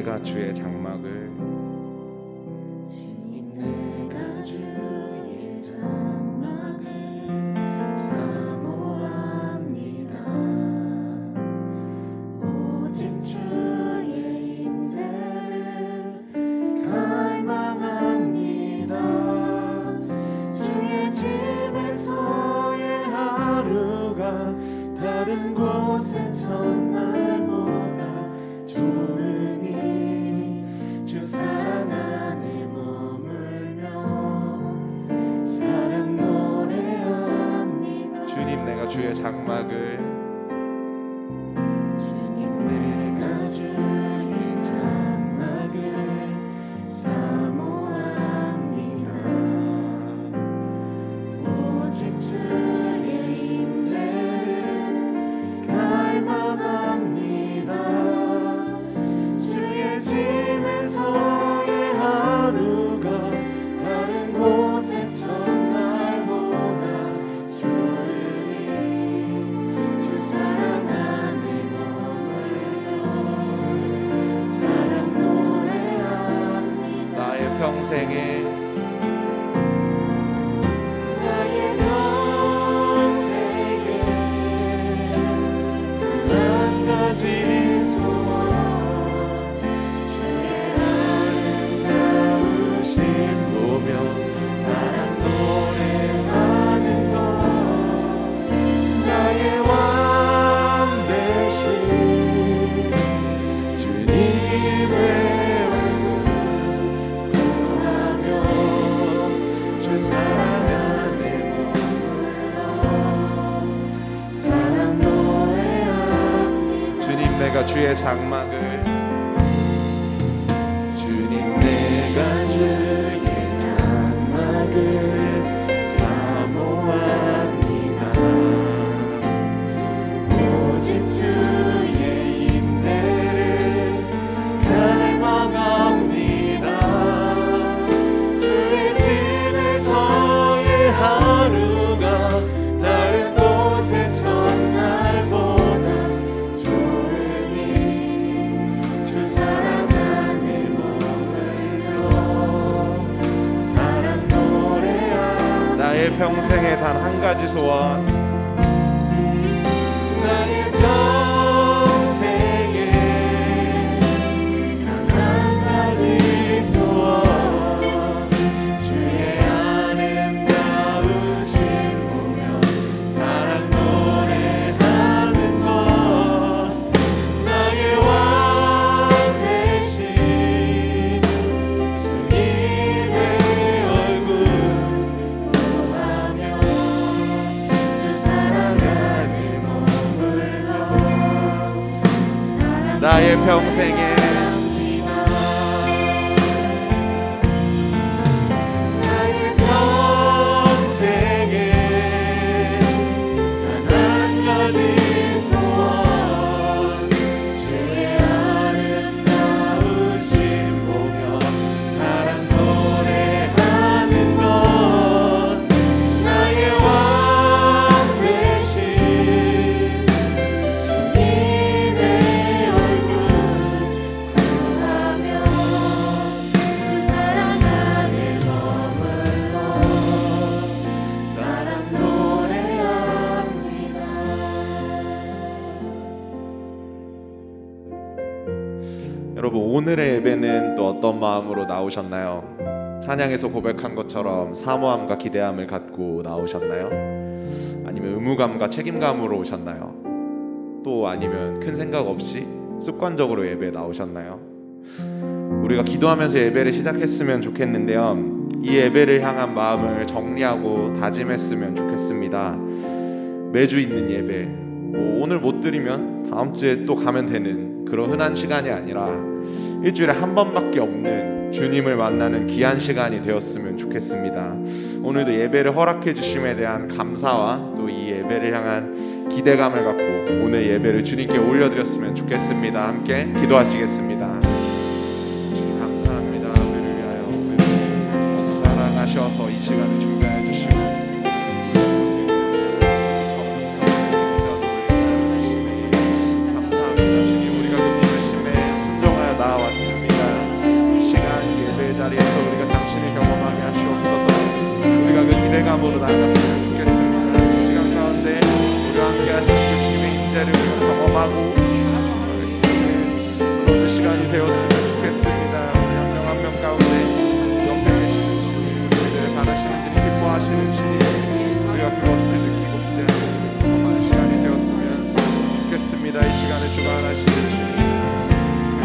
내가 주의 장막을 주님 내가 주의 장막을 사모합니다. 오직 주의 임재를 갈망합니다. 주의 집에서의 하루가 다른 곳의 첫날보다 좋으니 주 사랑 안에 머물며 사랑 노래합니다. 주님 내가 주의 장막을 주님 내가 주의 장막을 사모합니다. 오직 주의 임재를 갈망합니다. 주의 집에서의 하루가 다른 곳의 첫날보다 좋으니 주 사랑 안에 머물며 사랑 노래합니다. 나의 평생에 나의 평생에 단 한 가지 소원 주의 아름다우심 보며 사랑 노래하는 것 나의 왕 되신 주님의 얼굴 구하며 주 사랑 안에 머물러 사랑 노래합니다. 주님 내가 주의 장막을 주님 내가 주의 장막을 사모합니다. 오직 주의 임재를 갈망합니다. 주의 집에서의 하루가 다른 곳의 첫날보다 좋으니 주 사랑 안에 머물며 사랑 노래합니다. 나의 평생에 단 한 가지 소원 나의 평생에 단 한 가지 소원 주의 아름다우심 보며 사랑 노래하는 것 나의 왕 되신 주님의 얼굴 구하며 주 사랑 안에 머물러 사랑 나의 평생에 나의 평생에 단 한 가지 소원 주의 아름다우심 보며 사랑 노래하는 것 나의 왕 되신 주님의 얼굴 구하며 주 사랑 안에 머물러 사랑 노래합니다. 여러분 오늘의 예배는 또 어떤 마음으로 나오셨나요? 찬양에서 고백한 것처럼 사모함과 기대함을 갖고 나오셨나요? 아니면 의무감과 책임감으로 오셨나요? 또 아니면 큰 생각 없이 습관적으로 예배에 나오셨나요? 우리가 기도하면서 예배를 시작했으면 좋겠는데요, 이 예배를 향한 마음을 정리하고 다짐했으면 좋겠습니다. 매주 있는 예배, 오늘 못 드리면 다음 주에 또 가면 되는 그런 흔한 시간이 아니라 일주일에 한 번밖에 없는 주님을 만나는 귀한 시간이 되었으면 좋겠습니다. 오늘도 예배를 허락해 주심에 대한 감사와 또 이 예배를 향한 기대감을 갖고 오늘 예배를 주님께 올려드렸으면 좋겠습니다. 함께 기도하시겠습니다. 주님 감사합니다. 우리를 위하여 우리를 사랑하셔서 이 시간을 준비해 주시고 감사합니다. 주님, 우리가 그 부르심에 순종하여 나아왔습니다. 만족함으로 나아갔으면 좋겠습니다. 이 시간 가운데 우리와 함께 하시는 주님의 임재를 경험하고 오늘 시간이 되었으면 좋겠습니다. 우리 한 명 한 명 가운데 옆에 계시는 주님, 우리를 바라시는 주님, 기뻐하시는 주님, 우리가 그것을 느끼고 기대하는 경험하는 시간이 되었으면 좋겠습니다. 이 시간에 주관하시는 주님,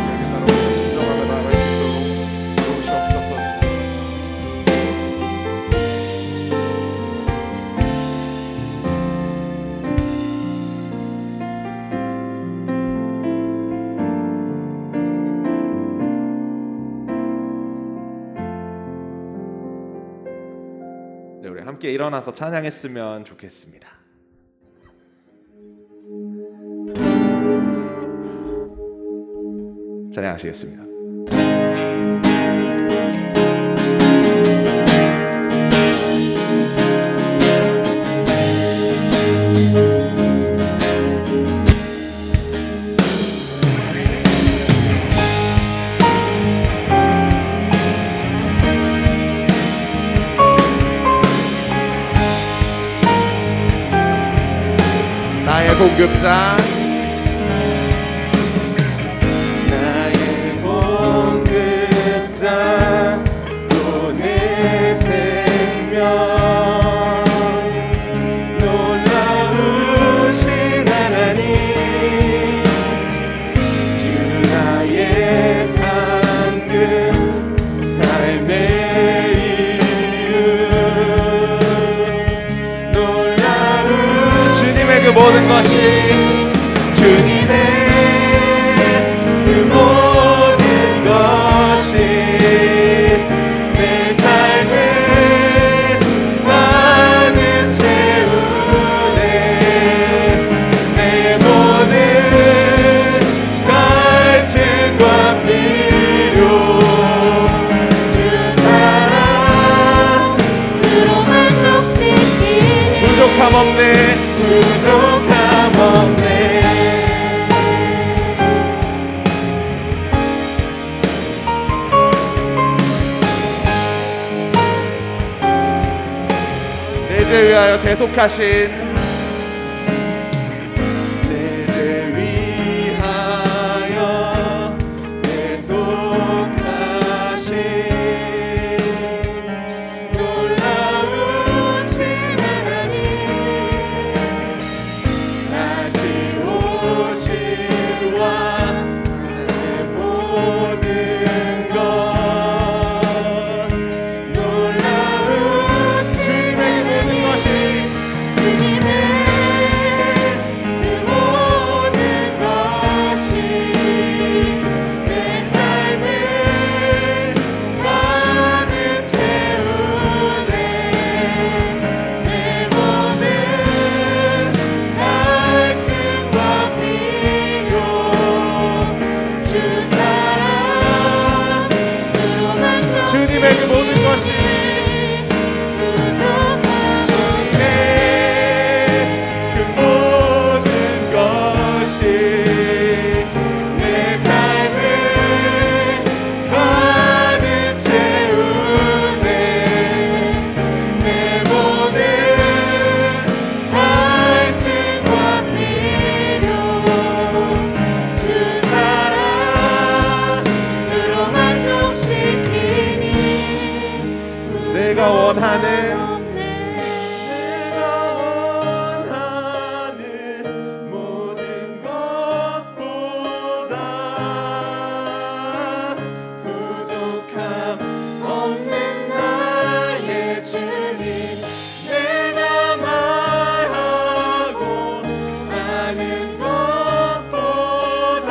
여기 바로 진정하며 나아갈 수 있도록 도우시옵소서. 네, 우리 함께 일어나서 찬양했으면 좋겠습니다. 찬양하시겠습니다. 나의 공급자, 나의 공급자 또 내 생명 놀라우신 하나님 주 나의 상급 삶의 이유 놀라운 주님의 그 모든 것이 주님의 그 모든 것이 내 삶을 가득 채우네 내 모든 갈증과 필요 주 사랑으로 만족시키니 부족함 없네. 부족함 없네 내 죄 위하여 대속하신 내 죄 위하여 대속하신 놀라우신 하나님 다시 오실와 내 모든 것 놀라우신 주님의 그 모든 것이 주님의 그 모든 것이 내 삶을 가득 채우네 내 모든 갈증과 필요 주 사랑으로 만족시키니 주님의 그 모든 것이 주님의 그 모든 것이 내 삶을 가득 채우네 내 모든 갈증과 필요 주 사랑으로 만족시키니 내가 원하는 내가 원하는 모든 것보다 부족함 없는 나의 주님 내가 말하고 아는 것보다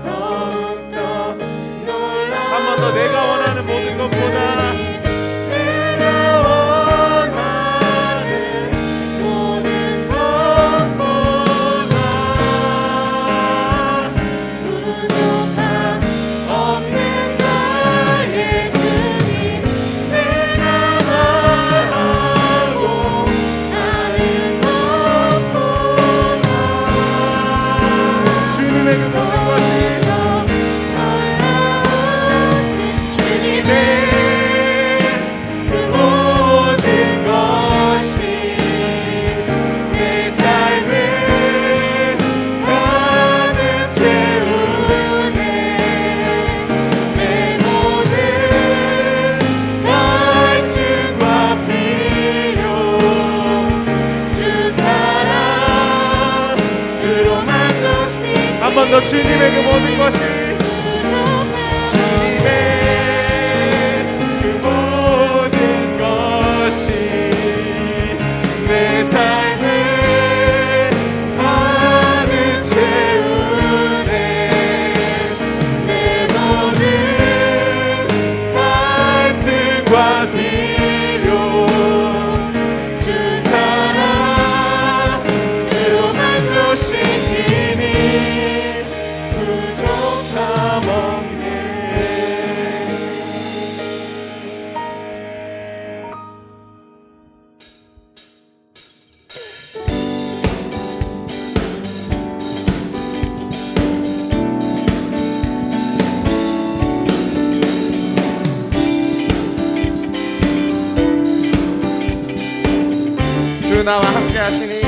더욱더 놀라운 한 번 더 내가 원하는 모든 것보다 번 더 주님의 그 모든 것이 주님의 그 모든 것이 내 삶을 가득 채우네 내 모든 갈증과 비료 주 사랑으로 만드시니 부족함 없네. 주 나와 함께 하시니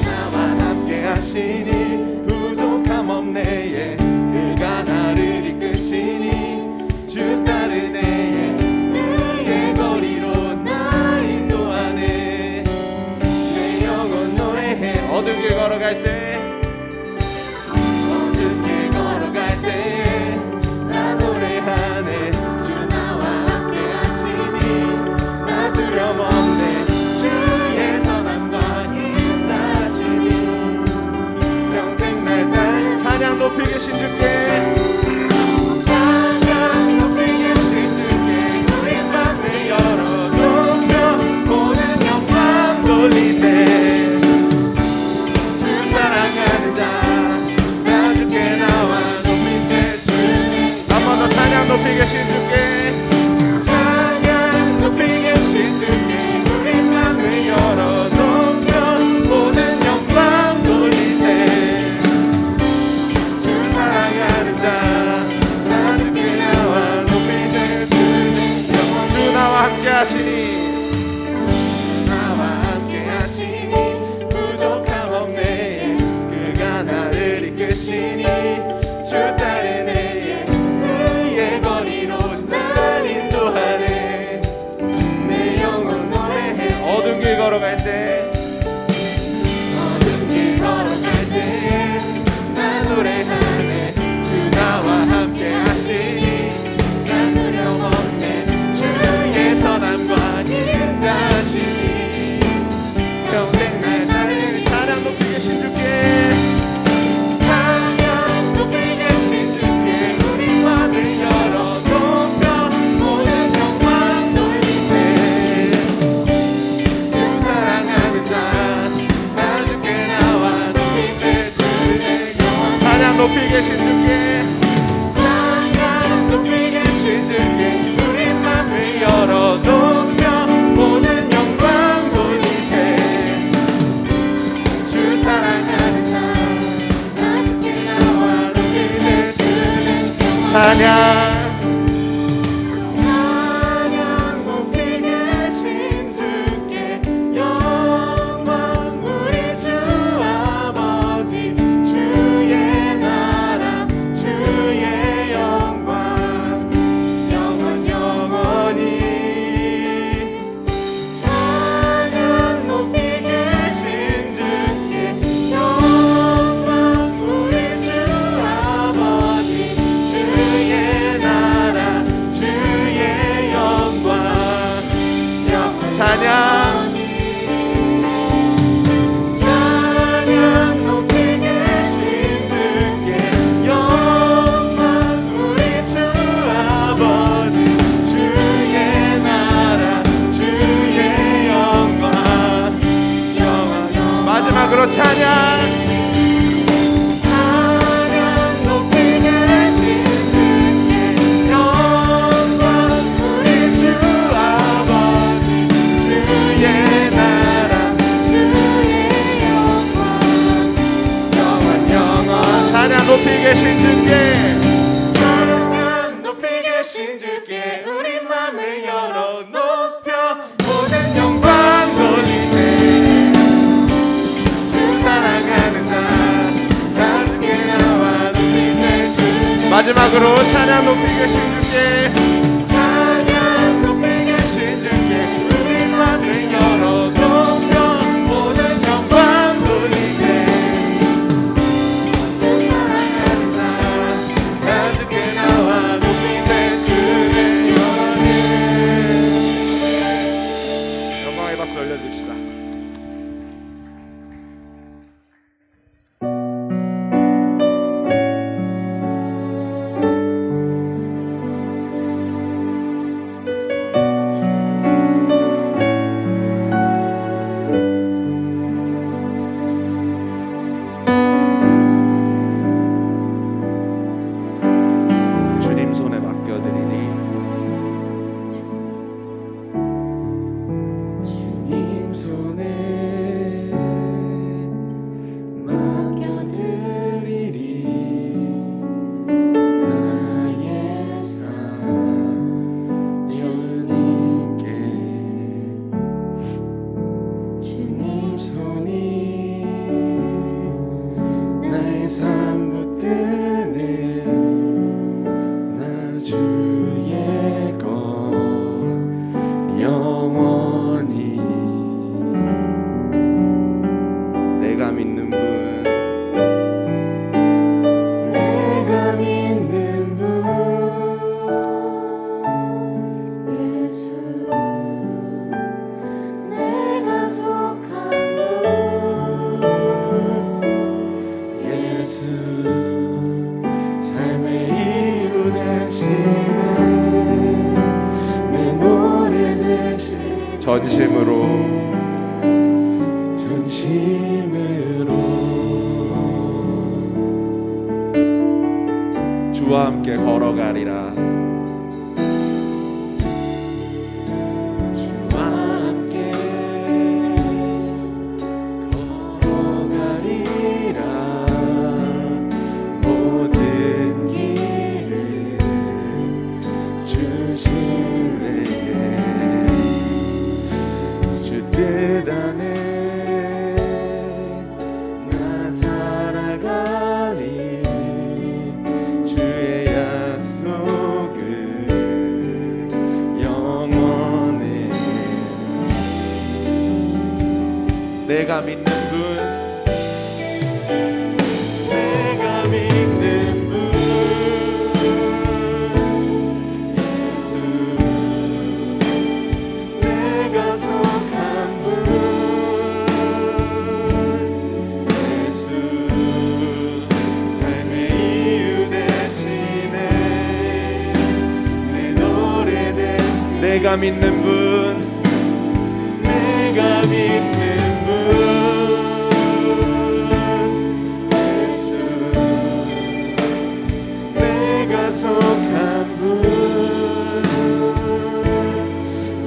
나와 함께 하시니 부족함 없네 그가 나를 이끄시니 주 따르네 그의 거리로 날 인도하네 내 영혼 노래해 어두운 길 걸어갈 때 어두운 길 걸어갈 때 나 노래하네 주 나와 함께 하시니 나 두려움 없네 주의 선함과 인자하시니 평생 날 따르 찬양 높이 계신 주께 찬양 높이 계신 주께 우리 맘을 열어 높여 모든 영광 돌리세 주 사랑하는 자나 주께 나와 높이세 주 한 번 더 찬양 높이 계신 주께 찬양 높이 계신 주께 우리 맘을 열어 높여 모든 영광 돌리세 주 사랑하는 자나 주께 나와 높이세 주 나와 함께 하시니 나와 함께 하시니 부족함 없네 그가 나를 이끄시니 주 따르네 그의 거리로 날 인도하네 내 영혼 노래해 어두운 길 걸어갈 때 어두운 길 걸어갈 때 나 노래하네 주 나와 함께 하시니 나 두려움 없네 주의 선함과 인자하시니 평생 날 따르는 찬양 높이 계신 주께 찬양 높이 계신 주께 우리 맘을 열어 높여 모든 영광 돌리세 주 사랑하는 자나 주께 나와 높이세 주의 영광 찬양 높이 계신 주께 찬양 높이 계신 주께 우리 맘을 열어 높여 모든 영광 돌리세 주 사랑하는 자나 주께 나와 높이세 주의 찬양 찬양 높이 계신 주께 영광 우리 주 아버지 주의 나라 주의 영광 영원 영원히 찬양 높이 계신 주께 영광 우리 주 아버지 주의 나라 주의 영광 찬양 찬양 높이 계신 주께 영광 우리 주 아버지 주의 나라 주의 영광 영원 마지막으로 찬양 찬양 높이 계신 주께 영광 우리 주 아버지 주의 나라 주의 영광 영원 영원 찬양 높이 계신 주께 찬양 높이 계신 주께 우리 맘을 열어 높여 모든 영광 돌리세 주 사랑하는 자나 주께 나와 높이세 주 마지막으로 찬양 높이 계신 주께 찬양 높이 계신 주께 우리 맘을 열어 높여 모든 영광 돌리세 내 노래 대신 전심으로 주와 함께 걸어가리라. 주와 함께 걸어가리라. 모든 길을 주신 내게 주 뜻 안에 나 살아가리. 주의 약속은 영원해. 내가 믿는 분, 내가 믿는 분 예수. 내가 속한 분 예수. 삶의 이유 대신에 내 노래 대신 내가 믿는 분, 내가 믿는 분 예수. 내가 속한 분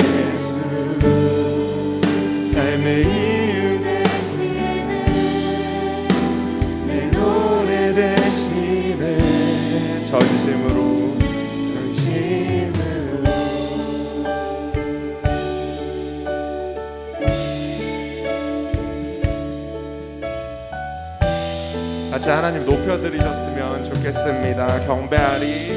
예수. 삶의 이유 대신에 내 노래 대신에 전심으로 전심으로 같이 하나님 높여드리셨으면 좋겠습니다. 경배하리.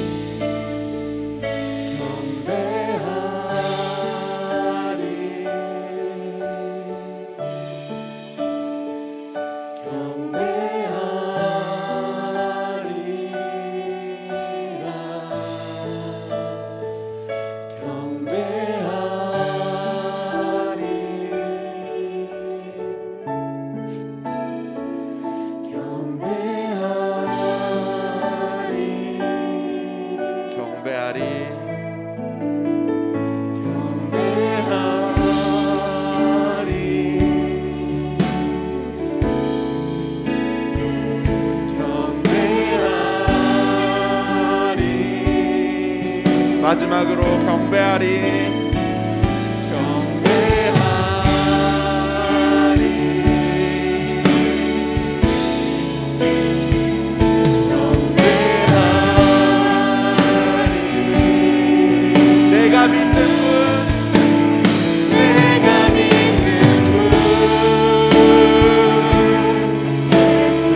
마지막으로 경배하리. 내가 믿는 분, 내가 믿는 분 예수.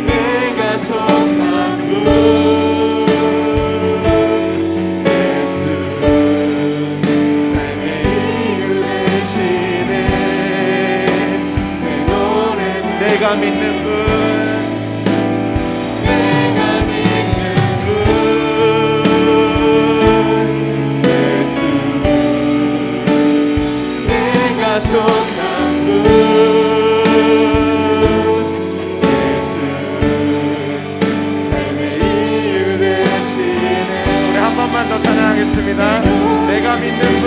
내가 속한 분 예수. 삶의 이유 대신에 내 노래. 내가 믿는 분, 속한 분 예수. 삶의 이유 대신에 우리 한 번만 더 찬양하겠습니다. 내가 믿는 분,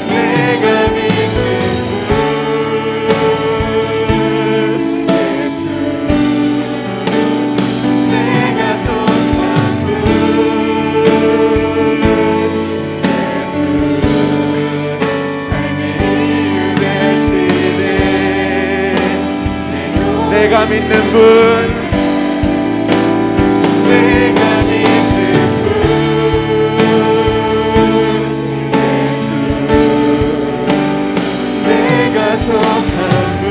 내가 믿는 분 예수. 내가 속한 분 내가 믿는 분, 내가 믿는 분 예수. 내가 속한 분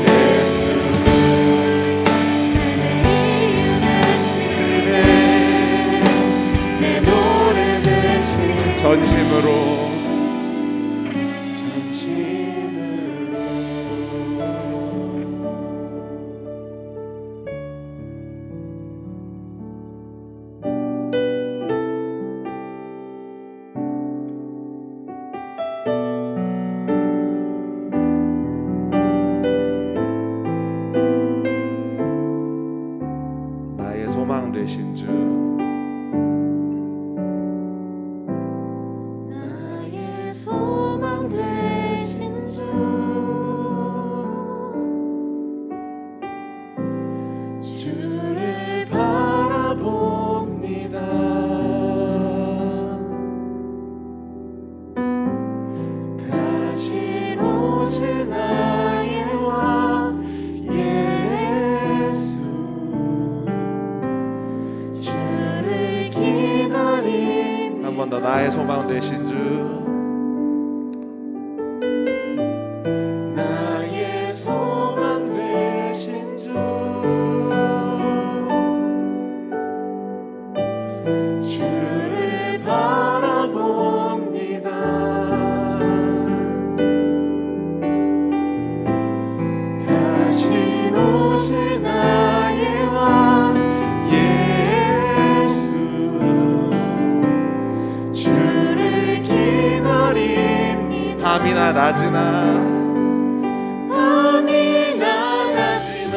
예수. 내 노래 대신 전심으로 전심으로 소망 되신 주, 나의 소망 되신 주, 주를 바라봅니다. 다시 오실 나의 왕 예수, 주를 기다립니다. 한 번 더 나의 소망 되신 주, 나의 소망 되신 주, 주를 바라봅니다. 다시 오실 나의 왕 예수, 주를 기다립니다. 밤이나 낮이나 밤이나 낮이나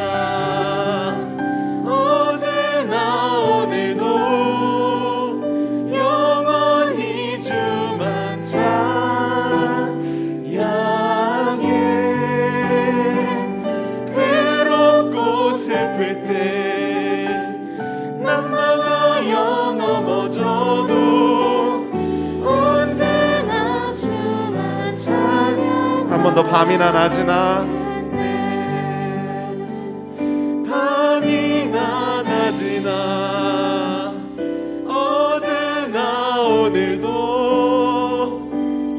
어제나 오늘도 영원히 주만 찬양해. 괴롭고 슬플 때 낙망하여 넘어져도 언제나 주만 찬양. 한 번 더 밤이나 낮이나 밤이나 낮이나 어제나 오늘도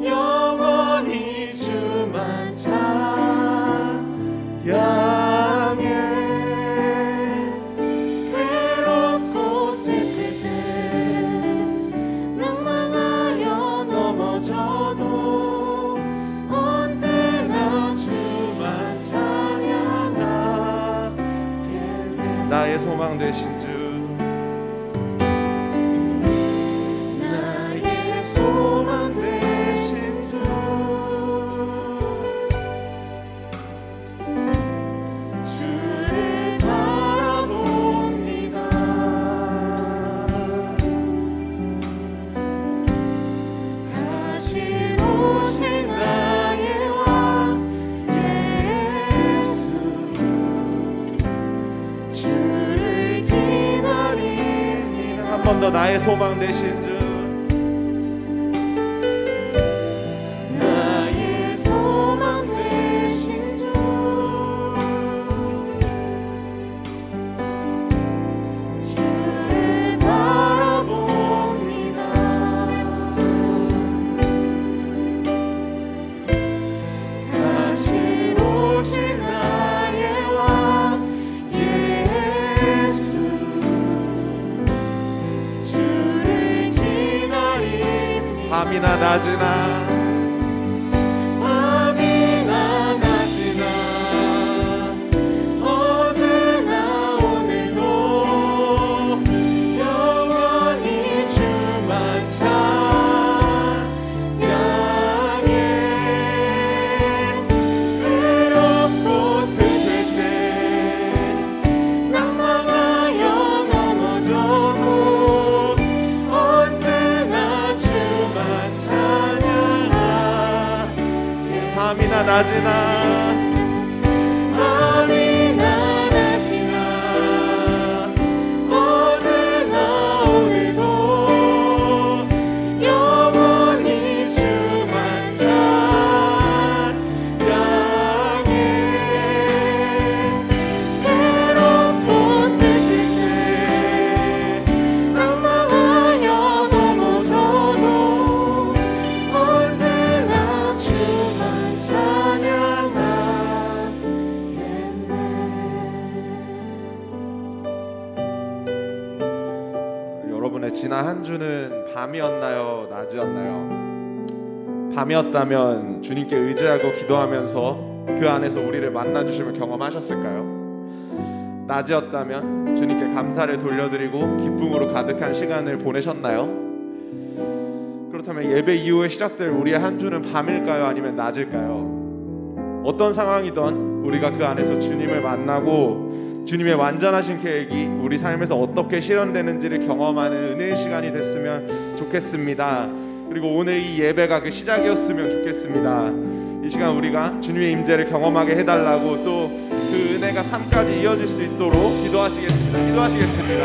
영원히 주만 찬양해. 괴롭고 슬플 때 낙망하여 넘어져도 언제나 주만 찬양하겠네. 나의 소망 되신 주, 나의 소망 되신 주, 주를 바라봅니다. 다시 오실 나의 왕 예수, 주를 기다립니다. 한 번 더 나의 소망 되신 주, 나의 소망 되신 주, 주를 바라봅니다. 다시 오실 나의 왕 예수, 주를 기다립니다. 밤이나 낮이나 밤이나 낮이나 어제나 오늘도 영원히 주만 찬양해. 괴롭고 슬플 때 낙망하여 넘어져도 언제나 주만 찬양하게. 밤이나 낮이나 밤이나 낮이나 어제나 오늘도 영원히 주만 찬양해. 괴롭고 슬플 때 낙망하여 넘어져도 언제나 주만 찬양하겠네. 여러분의 지난 한 주는 밤이었나요? 낮이었나요? 밤이었다면 주님께 의지하고 기도하면서 그 안에서 우리를 만나주심을 경험하셨을까요? 낮이었다면 주님께 감사를 돌려드리고 기쁨으로 가득한 시간을 보내셨나요? 그렇다면 예배 이후에 시작될 우리의 한 주는 밤일까요? 아니면 낮일까요? 어떤 상황이든 우리가 그 안에서 주님을 만나고 주님의 완전하신 계획이 우리 삶에서 어떻게 실현되는지를 경험하는 은혜의 시간이 됐으면 좋겠습니다. 그리고 오늘 이 예배가 그 시작이었으면 좋겠습니다. 이 시간 우리가 주님의 임재를 경험하게 해달라고 또 그 은혜가 삶까지 이어질 수 있도록 기도하시겠습니다.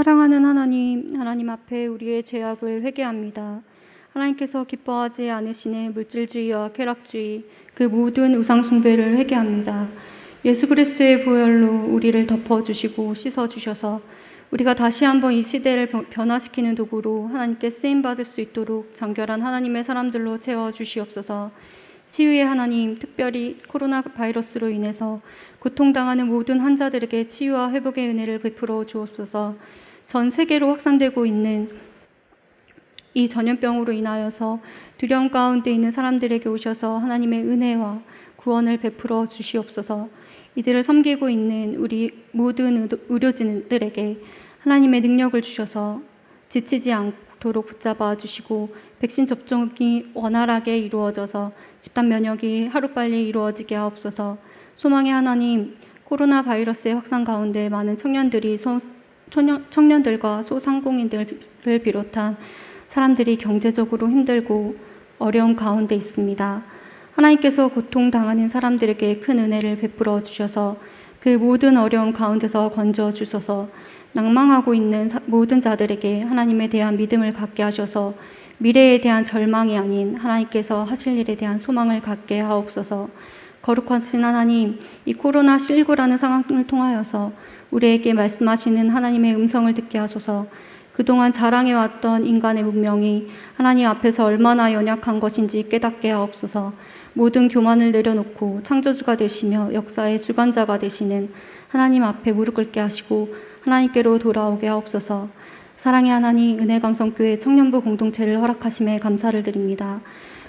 사랑하는 하나님 앞에 우리의 죄악을 회개합니다. 하나님께서 기뻐하지 않으시는 물질주의와 쾌락주의, 그 모든 우상숭배를 회개합니다. 예수 그리스도의 보혈로 우리를 덮어주시고 씻어주셔서 우리가 다시 한번 이 시대를 변화시키는 도구로 하나님께 쓰임받을 수 있도록 정결한 하나님의 사람들로 채워주시옵소서. 치유의 하나님, 특별히 코로나 바이러스로 인해서 고통당하는 모든 환자들에게 치유와 회복의 은혜를 베풀어 주옵소서. 전 세계로 확산되고 있는 이 전염병으로 인하여서 두려움 가운데 있는 사람들에게 오셔서 하나님의 은혜와 구원을 베풀어 주시옵소서. 이들을 섬기고 있는 우리 모든 의료진들에게 하나님의 능력을 주셔서 지치지 않도록 붙잡아 주시고 백신 접종이 원활하게 이루어져서 집단 면역이 하루빨리 이루어지게 하옵소서. 소망의 하나님, 코로나 바이러스의 확산 가운데 많은 청년들과 소상공인들을 비롯한 사람들이 경제적으로 힘들고 어려운 가운데 있습니다. 하나님께서 고통당하는 사람들에게 큰 은혜를 베풀어 주셔서 그 모든 어려움 가운데서 건져 주셔서 낭망하고 있는 모든 자들에게 하나님에 대한 믿음을 갖게 하셔서 미래에 대한 절망이 아닌 하나님께서 하실 일에 대한 소망을 갖게 하옵소서. 거룩하신 하나님, 이 코로나19라는 상황을 통하여서 우리에게 말씀하시는 하나님의 음성을 듣게 하소서. 그동안 자랑해왔던 인간의 문명이 하나님 앞에서 얼마나 연약한 것인지 깨닫게 하옵소서. 모든 교만을 내려놓고 창조주가 되시며 역사의 주관자가 되시는 하나님 앞에 무릎 꿇게 하시고 하나님께로 돌아오게 하옵소서. 사랑의 하나님, 은혜강성교회 청년부 공동체를 허락하심에 감사를 드립니다.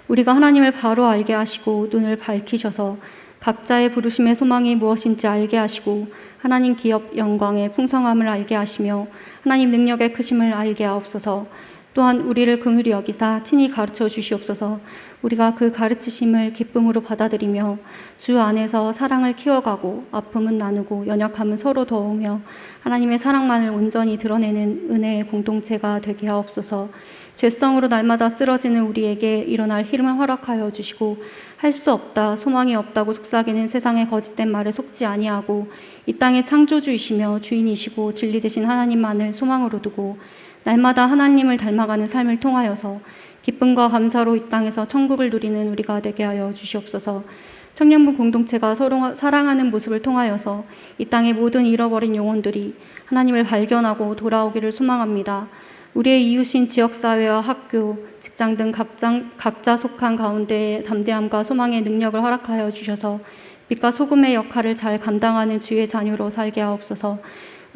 우리가 하나님을 바로 알게 하시고 눈을 밝히셔서 각자의 부르심의 소망이 무엇인지 알게 하시고 하나님 기업 영광의 풍성함을 알게 하시며 하나님 능력의 크심을 알게 하옵소서. 또한 우리를 긍휼히 여기사 친히 가르쳐 주시옵소서. 우리가 그 가르치심을 기쁨으로 받아들이며 주 안에서 사랑을 키워가고 아픔은 나누고 연약함은 서로 도우며 하나님의 사랑만을 온전히 드러내는 은혜의 공동체가 되게 하옵소서. 죄성으로 날마다 쓰러지는 우리에게 일어날 힘을 허락하여 주시고 할 수 없다, 소망이 없다고 속삭이는 세상의 거짓된 말에 속지 아니하고 이 땅의 창조주이시며 주인이시고 진리 되신 하나님만을 소망으로 두고 날마다 하나님을 닮아가는 삶을 통하여서 기쁨과 감사로 이 땅에서 천국을 누리는 우리가 되게 하여 주시옵소서. 청년부 공동체가 서로 사랑하는 모습을 통하여서 이 땅의 모든 잃어버린 영혼들이 하나님을 발견하고 돌아오기를 소망합니다. 우리의 이웃인 지역사회와 학교, 직장 등 각자 속한 가운데에 담대함과 소망의 능력을 허락하여 주셔서 빛과 소금의 역할을 잘 감당하는 주의 자녀로 살게 하옵소서.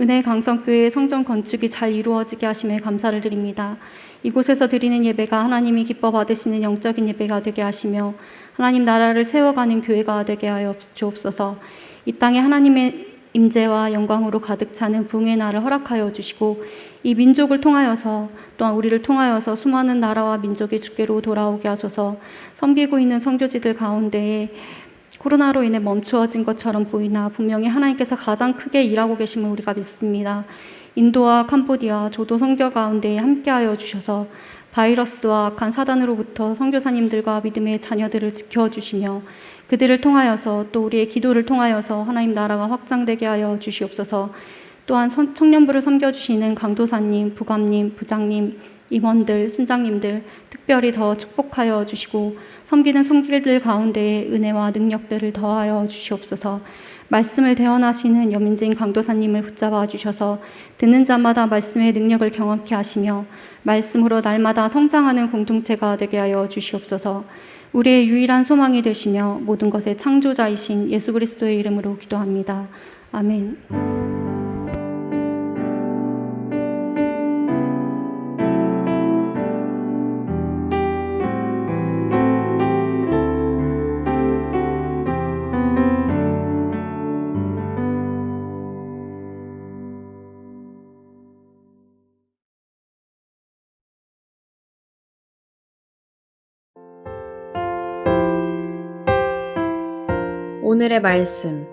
은혜 강성교회의 성전 건축이 잘 이루어지게 하심에 감사를 드립니다. 이곳에서 드리는 예배가 하나님이 기뻐 받으시는 영적인 예배가 되게 하시며 하나님 나라를 세워가는 교회가 되게 하여 주옵소서. 이 땅에 하나님의 임재와 영광으로 가득 차는 부흥의 날을 허락하여 주시고 이 민족을 통하여서 또한 우리를 통하여서 수많은 나라와 민족이 주께로 돌아오게 하소서. 섬기고 있는 선교지들 가운데에 코로나로 인해 멈추어진 것처럼 보이나 분명히 하나님께서 가장 크게 일하고 계심을 우리가 믿습니다. 인도와 캄보디아, 조도 선교 가운데에 함께하여 주셔서 바이러스와 악한 사단으로부터 선교사님들과 믿음의 자녀들을 지켜주시며 그들을 통하여서 또 우리의 기도를 통하여서 하나님 나라가 확장되게 하여 주시옵소서. 또한 청년부를 섬겨주시는 강도사님, 부감님, 부장님, 임원들, 순장님들 특별히 더 축복하여 주시고 섬기는 손길들 가운데에 은혜와 능력들을 더하여 주시옵소서. 말씀을 대언하시는 여민진 강도사님을 붙잡아 주셔서 듣는 자마다 말씀의 능력을 경험케 하시며 말씀으로 날마다 성장하는 공동체가 되게 하여 주시옵소서. 우리의 유일한 소망이 되시며 모든 것의 창조자이신 예수 그리스도의 이름으로 기도합니다. 아멘. 오늘의 말씀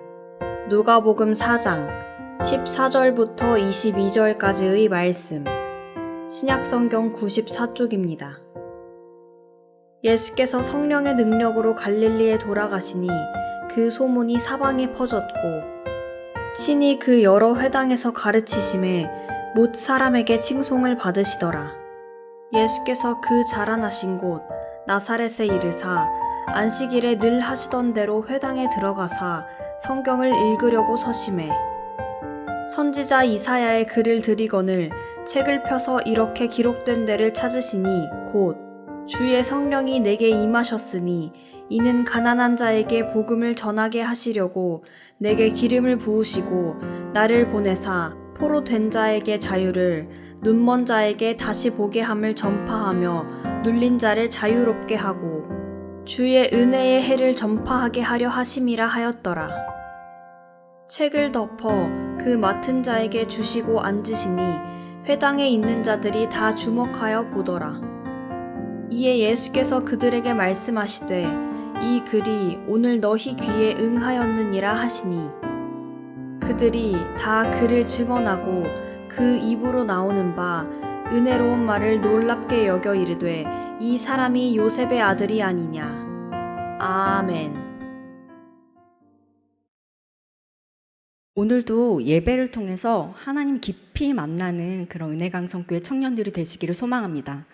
누가복음 4장 14절부터 22절까지의 말씀 신약성경 94쪽입니다. 예수께서 성령의 능력으로 갈릴리에 돌아가시니 그 소문이 사방에 퍼졌고 친히 그 여러 회당에서 가르치심에 못 사람에게 칭송을 받으시더라. 예수께서 그 자라나신 곳 나사렛에 이르사 안식일에 늘 하시던 대로 회당에 들어가사 성경을 읽으려고 서심해 선지자 이사야의 글을 들이거늘 책을 펴서 이렇게 기록된 데를 찾으시니 곧 주의 성령이 내게 임하셨으니 이는 가난한 자에게 복음을 전하게 하시려고 내게 기름을 부으시고 나를 보내사 포로 된 자에게 자유를 눈먼 자에게 다시 보게 함을 전파하며 눌린 자를 자유롭게 하고 주의 은혜의 해를 전파하게 하려 하심이라 하였더라. 책을 덮어 그 맡은 자에게 주시고 앉으시니 회당에 있는 자들이 다 주목하여 보더라. 이에 예수께서 그들에게 말씀하시되 이 글이 오늘 너희 귀에 응하였느니라 하시니 그들이 다 그를 증언하고 그 입으로 나오는 바 은혜로운 말을 놀랍게 여겨 이르되 이 사람이 요셉의 아들이 아니냐. 아멘. 오늘도 예배를 통해서 하나님 깊이 만나는 그런 은혜강성교회 청년들이 되시기를 소망합니다.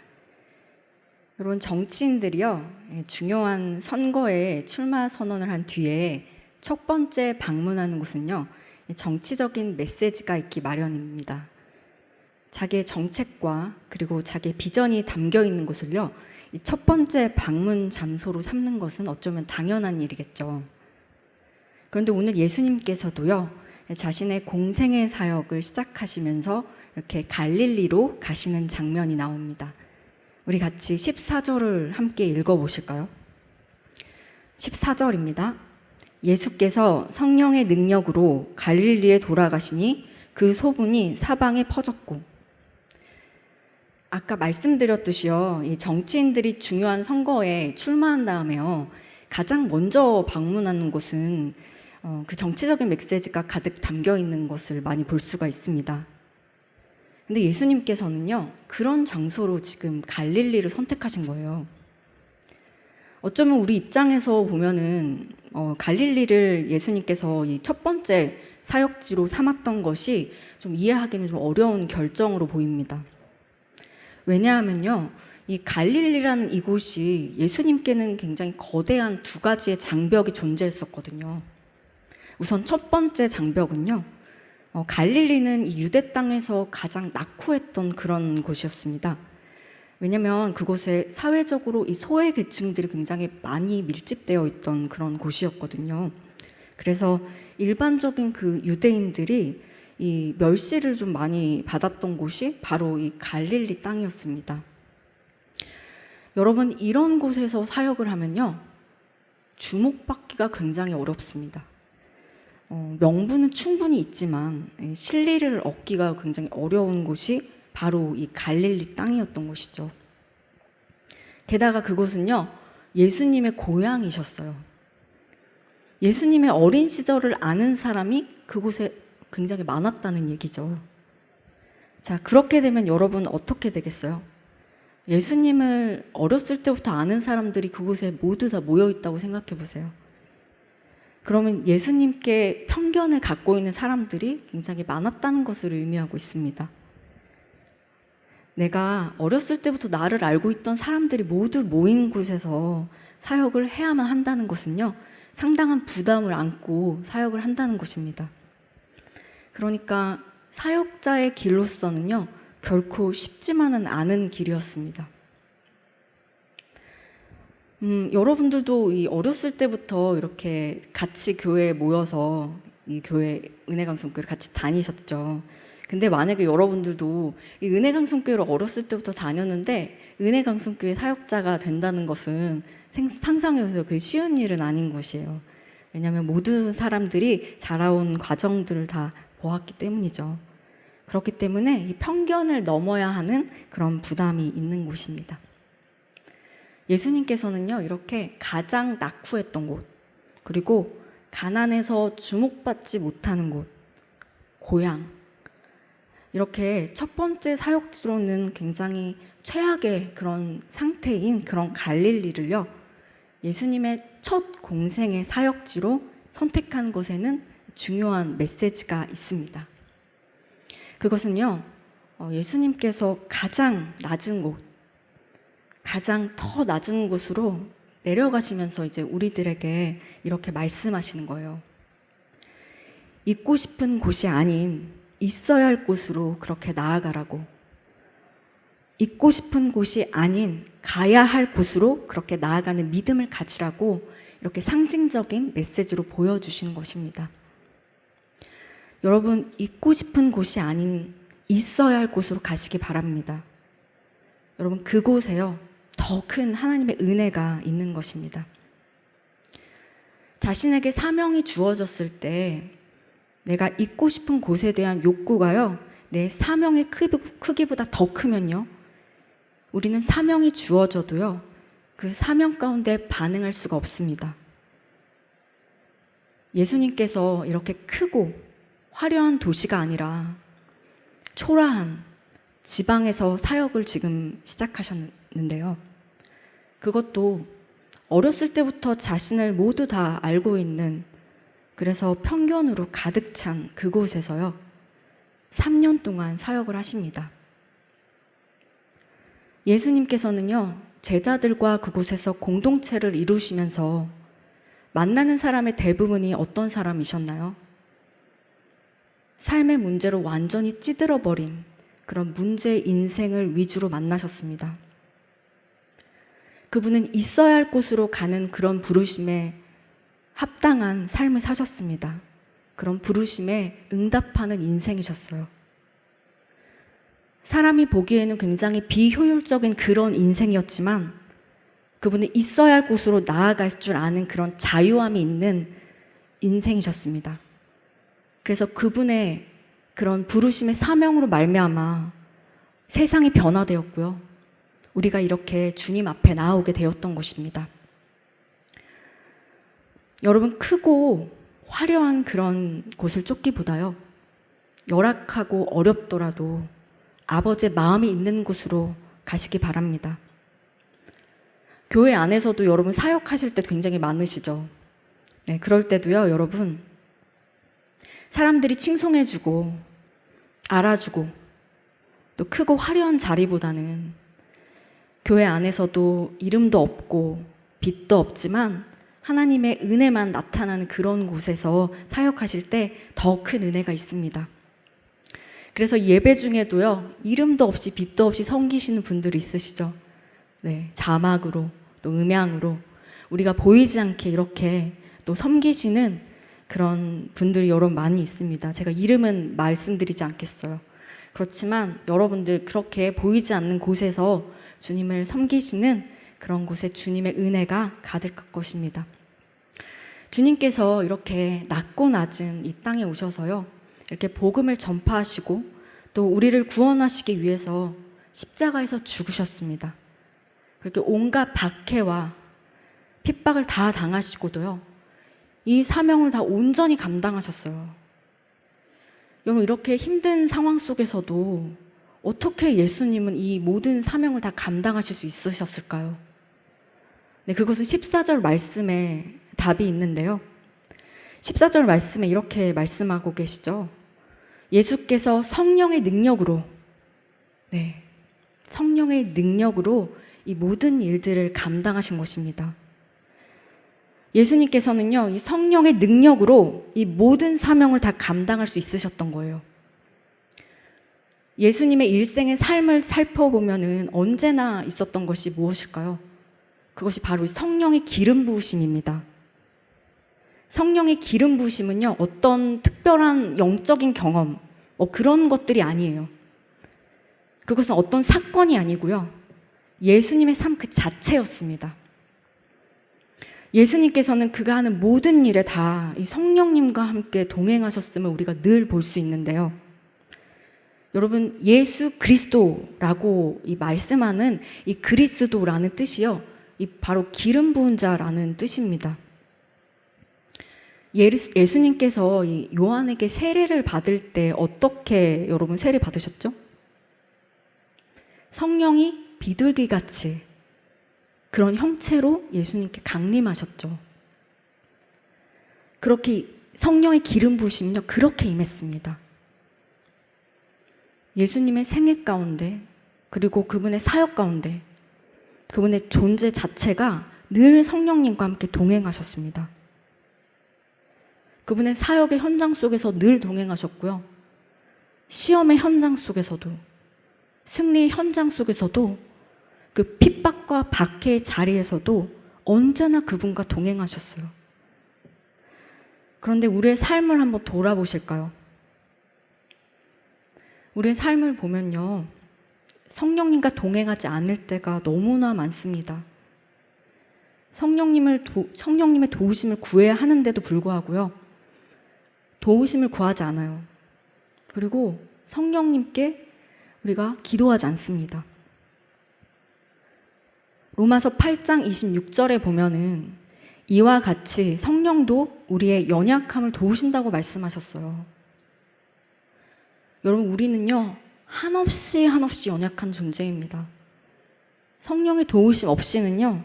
여러분, 정치인들이요, 중요한 선거에 출마 선언을 한 뒤에 첫 번째 방문하는 곳은요, 정치적인 메시지가 있기 마련입니다. 자기의 정책과 그리고 자기의 비전이 담겨 있는 곳을요, 이 첫 번째 방문 장소로 삼는 것은 어쩌면 당연한 일이겠죠. 그런데 오늘 예수님께서도요, 자신의 공생의 사역을 시작하시면서 이렇게 갈릴리로 가시는 장면이 나옵니다. 우리 같이 14절을 함께 읽어보실까요? 14절입니다. 예수께서 성령의 능력으로 갈릴리에 돌아가시니 그 소문이 사방에 퍼졌고, 아까 말씀드렸듯이요, 이 정치인들이 중요한 선거에 출마한 다음에요, 가장 먼저 방문하는 곳은 그 정치적인 메시지가 가득 담겨 있는 것을 많이 볼 수가 있습니다. 근데 예수님께서는요, 그런 장소로 지금 갈릴리를 선택하신 거예요. 어쩌면 우리 입장에서 보면은 갈릴리를 예수님께서 이 첫 번째 사역지로 삼았던 것이 좀 이해하기는 좀 어려운 결정으로 보입니다. 왜냐하면요, 이 갈릴리라는 이곳이 예수님께는 굉장히 거대한 두 가지의 장벽이 존재했었거든요. 우선 첫 번째 장벽은요, 갈릴리는 이 유대 땅에서 가장 낙후했던 그런 곳이었습니다. 왜냐하면 그곳에 사회적으로 이 소외 계층들이 굉장히 많이 밀집되어 있던 그런 곳이었거든요. 그래서 일반적인 그 유대인들이 이 멸시를 좀 많이 받았던 곳이 바로 이 갈릴리 땅이었습니다. 여러분, 이런 곳에서 사역을 하면요, 주목받기가 굉장히 어렵습니다. 명분은 충분히 있지만 실리를 얻기가 굉장히 어려운 곳이 바로 이 갈릴리 땅이었던 것이죠. 게다가 그곳은요, 예수님의 고향이셨어요. 예수님의 어린 시절을 아는 사람이 그곳에 굉장히 많았다는 얘기죠. 자, 그렇게 되면 여러분 어떻게 되겠어요? 예수님을 어렸을 때부터 아는 사람들이 그곳에 모두 다 모여 있다고 생각해 보세요. 그러면 예수님께 편견을 갖고 있는 사람들이 굉장히 많았다는 것을 의미하고 있습니다. 내가 어렸을 때부터 나를 알고 있던 사람들이 모두 모인 곳에서 사역을 해야만 한다는 것은요, 상당한 부담을 안고 사역을 한다는 것입니다. 그러니까 사역자의 길로서는요, 결코 쉽지만은 않은 길이었습니다. 여러분들도 이 어렸을 때부터 이렇게 같이 교회에 모여서 이 교회 은혜강성교회를 같이 다니셨죠. 근데 만약에 여러분들도 이 은혜강성교회를 어렸을 때부터 다녔는데 은혜강성교회 사역자가 된다는 것은 상상해보세요. 그게 쉬운 일은 아닌 것이에요. 왜냐하면 모든 사람들이 자라온 과정들을 다 보았기 때문이죠. 그렇기 때문에 이 편견을 넘어야 하는 그런 부담이 있는 곳입니다. 예수님께서는요, 이렇게 가장 낙후했던 곳, 그리고 가난해서 주목받지 못하는 곳, 고향, 이렇게 첫 번째 사역지로는 굉장히 최악의 그런 상태인 그런 갈릴리를요, 예수님의 첫 공생의 사역지로 선택한 것에는 중요한 메시지가 있습니다. 그것은요, 예수님께서 가장 낮은 곳, 가장 더 낮은 곳으로 내려가시면서 이제 우리들에게 이렇게 말씀하시는 거예요. 있고 싶은 곳이 아닌 있어야 할 곳으로 그렇게 나아가라고. 있고 싶은 곳이 아닌 가야 할 곳으로 그렇게 나아가는 믿음을 가지라고 이렇게 상징적인 메시지로 보여주시는 것입니다. 여러분, 있고 싶은 곳이 아닌 있어야 할 곳으로 가시기 바랍니다. 여러분, 그곳에요, 더 큰 하나님의 은혜가 있는 것입니다. 자신에게 사명이 주어졌을 때 내가 있고 싶은 곳에 대한 욕구가요, 내 사명의 크기보다 더 크면요, 우리는 사명이 주어져도요, 그 사명 가운데 반응할 수가 없습니다. 예수님께서 이렇게 크고 화려한 도시가 아니라 초라한 지방에서 사역을 지금 시작하셨는데요. 그것도 어렸을 때부터 자신을 모두 다 알고 있는, 그래서 편견으로 가득 찬 그곳에서요, 3년 동안 사역을 하십니다. 예수님께서는요, 제자들과 그곳에서 공동체를 이루시면서 만나는 사람의 대부분이 어떤 사람이셨나요? 삶의 문제로 완전히 찌들어버린 그런 문제 인생을 위주로 만나셨습니다. 그분은 있어야 할 곳으로 가는 그런 부르심에 합당한 삶을 사셨습니다. 그런 부르심에 응답하는 인생이셨어요. 사람이 보기에는 굉장히 비효율적인 그런 인생이었지만 그분은 있어야 할 곳으로 나아갈 줄 아는 그런 자유함이 있는 인생이셨습니다. 그래서 그분의 그런 부르심의 사명으로 말미암아 세상이 변화되었고요, 우리가 이렇게 주님 앞에 나오게 되었던 것입니다. 여러분, 크고 화려한 그런 곳을 쫓기보다요, 열악하고 어렵더라도 아버지의 마음이 있는 곳으로 가시기 바랍니다. 교회 안에서도 여러분 사역하실 때 굉장히 많으시죠? 네, 그럴 때도요, 여러분, 사람들이 칭송해주고 알아주고 또 크고 화려한 자리보다는 교회 안에서도 이름도 없고 빛도 없지만 하나님의 은혜만 나타나는 그런 곳에서 사역하실 때 더 큰 은혜가 있습니다. 그래서 예배 중에도요, 이름도 없이 빛도 없이 섬기시는 분들이 있으시죠. 네, 자막으로 또 음향으로 우리가 보이지 않게 이렇게 또 섬기시는 그런 분들이 여러분 많이 있습니다. 제가 이름은 말씀드리지 않겠어요. 그렇지만 여러분들 그렇게 보이지 않는 곳에서 주님을 섬기시는 그런 곳에 주님의 은혜가 가득할 것입니다. 주님께서 이렇게 낮고 낮은 이 땅에 오셔서요, 이렇게 복음을 전파하시고 또 우리를 구원하시기 위해서 십자가에서 죽으셨습니다. 그렇게 온갖 박해와 핍박을 다 당하시고도요, 이 사명을 다 온전히 감당하셨어요. 여러분, 이렇게 힘든 상황 속에서도 어떻게 예수님은 이 모든 사명을 다 감당하실 수 있으셨을까요? 네, 그것은 14절 말씀에 답이 있는데요. 14절 말씀에 이렇게 말씀하고 계시죠. 예수께서 성령의 능력으로, 네, 성령의 능력으로 이 모든 일들을 감당하신 것입니다. 예수님께서는요, 이 성령의 능력으로 이 모든 사명을 다 감당할 수 있으셨던 거예요. 예수님의 일생의 삶을 살펴보면은 언제나 있었던 것이 무엇일까요? 그것이 바로 성령의 기름 부으심입니다. 성령의 기름 부으심은요, 어떤 특별한 영적인 경험, 그런 것들이 아니에요. 그것은 어떤 사건이 아니고요, 예수님의 삶 그 자체였습니다. 예수님께서는 그가 하는 모든 일에 다 이 성령님과 함께 동행하셨음을 우리가 늘 볼 수 있는데요. 여러분, 예수 그리스도라고 이 말씀하는 이 그리스도라는 뜻이요, 이 바로 기름 부은 자라는 뜻입니다. 예수님께서 이 요한에게 세례를 받을 때 어떻게 여러분 세례 받으셨죠? 성령이 비둘기같이 그런 형체로 예수님께 강림하셨죠. 그렇게 성령의 기름 부으심은요, 그렇게 임했습니다. 예수님의 생애 가운데, 그리고 그분의 사역 가운데, 그분의 존재 자체가 늘 성령님과 함께 동행하셨습니다. 그분의 사역의 현장 속에서 늘 동행하셨고요, 시험의 현장 속에서도, 승리의 현장 속에서도, 그 핍박과 박해의 자리에서도 언제나 그분과 동행하셨어요. 그런데 우리의 삶을 한번 돌아보실까요? 우리의 삶을 보면요, 성령님과 동행하지 않을 때가 너무나 많습니다. 성령님의 도우심을 구해야 하는데도 불구하고요, 도우심을 구하지 않아요. 그리고 성령님께 우리가 기도하지 않습니다. 로마서 8장 26절에 보면은 이와 같이 성령도 우리의 연약함을 도우신다고 말씀하셨어요. 여러분, 우리는요, 한없이 연약한 존재입니다. 성령의 도우심 없이는요,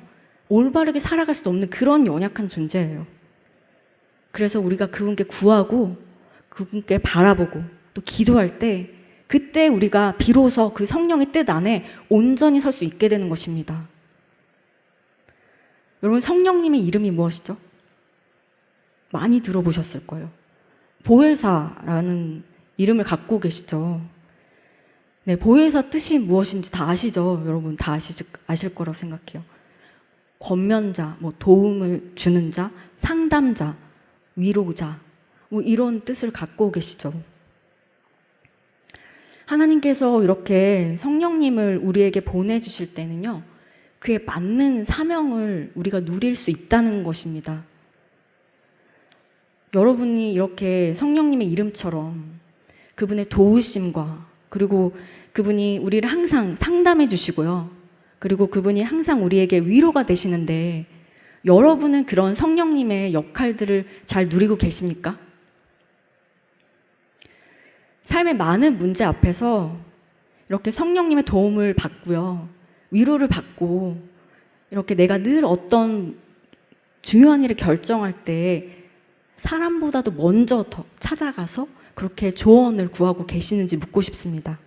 올바르게 살아갈 수 없는 그런 연약한 존재예요. 그래서 우리가 그분께 구하고 그분께 바라보고 또 기도할 때, 그때 우리가 비로소 그 성령의 뜻 안에 온전히 설 수 있게 되는 것입니다. 여러분, 성령님의 이름이 무엇이죠? 많이 들어보셨을 거예요. 보혜사라는 이름을 갖고 계시죠. 네, 보혜사 뜻이 무엇인지 다 아시죠? 여러분 다 아실 거라고 생각해요. 권면자, 도움을 주는 자, 상담자, 위로자, 이런 뜻을 갖고 계시죠. 하나님께서 이렇게 성령님을 우리에게 보내주실 때는요, 그에 맞는 사명을 우리가 누릴 수 있다는 것입니다. 여러분이 이렇게 성령님의 이름처럼 그분의 도우심과, 그리고 그분이 우리를 항상 상담해 주시고요, 그리고 그분이 항상 우리에게 위로가 되시는데, 여러분은 그런 성령님의 역할들을 잘 누리고 계십니까? 삶의 많은 문제 앞에서 이렇게 성령님의 도움을 받고요, 위로를 받고, 이렇게 내가 늘 어떤 중요한 일을 결정할 때 사람보다도 먼저 더 찾아가서 그렇게 조언을 구하고 계시는지 묻고 싶습니다.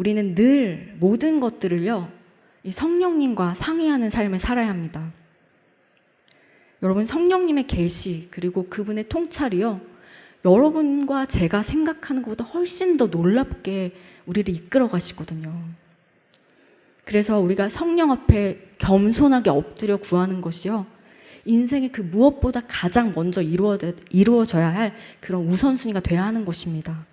우리는 늘 모든 것들을요, 이 성령님과 상의하는 삶을 살아야 합니다. 여러분, 성령님의 계시 그리고 그분의 통찰이요, 여러분과 제가 생각하는 것보다 훨씬 더 놀랍게 우리를 이끌어 가시거든요. 그래서 우리가 성령 앞에 겸손하게 엎드려 구하는 것이요, 인생의 그 무엇보다 가장 먼저 이루어져야 할 그런 우선순위가 돼야 하는 것입니다.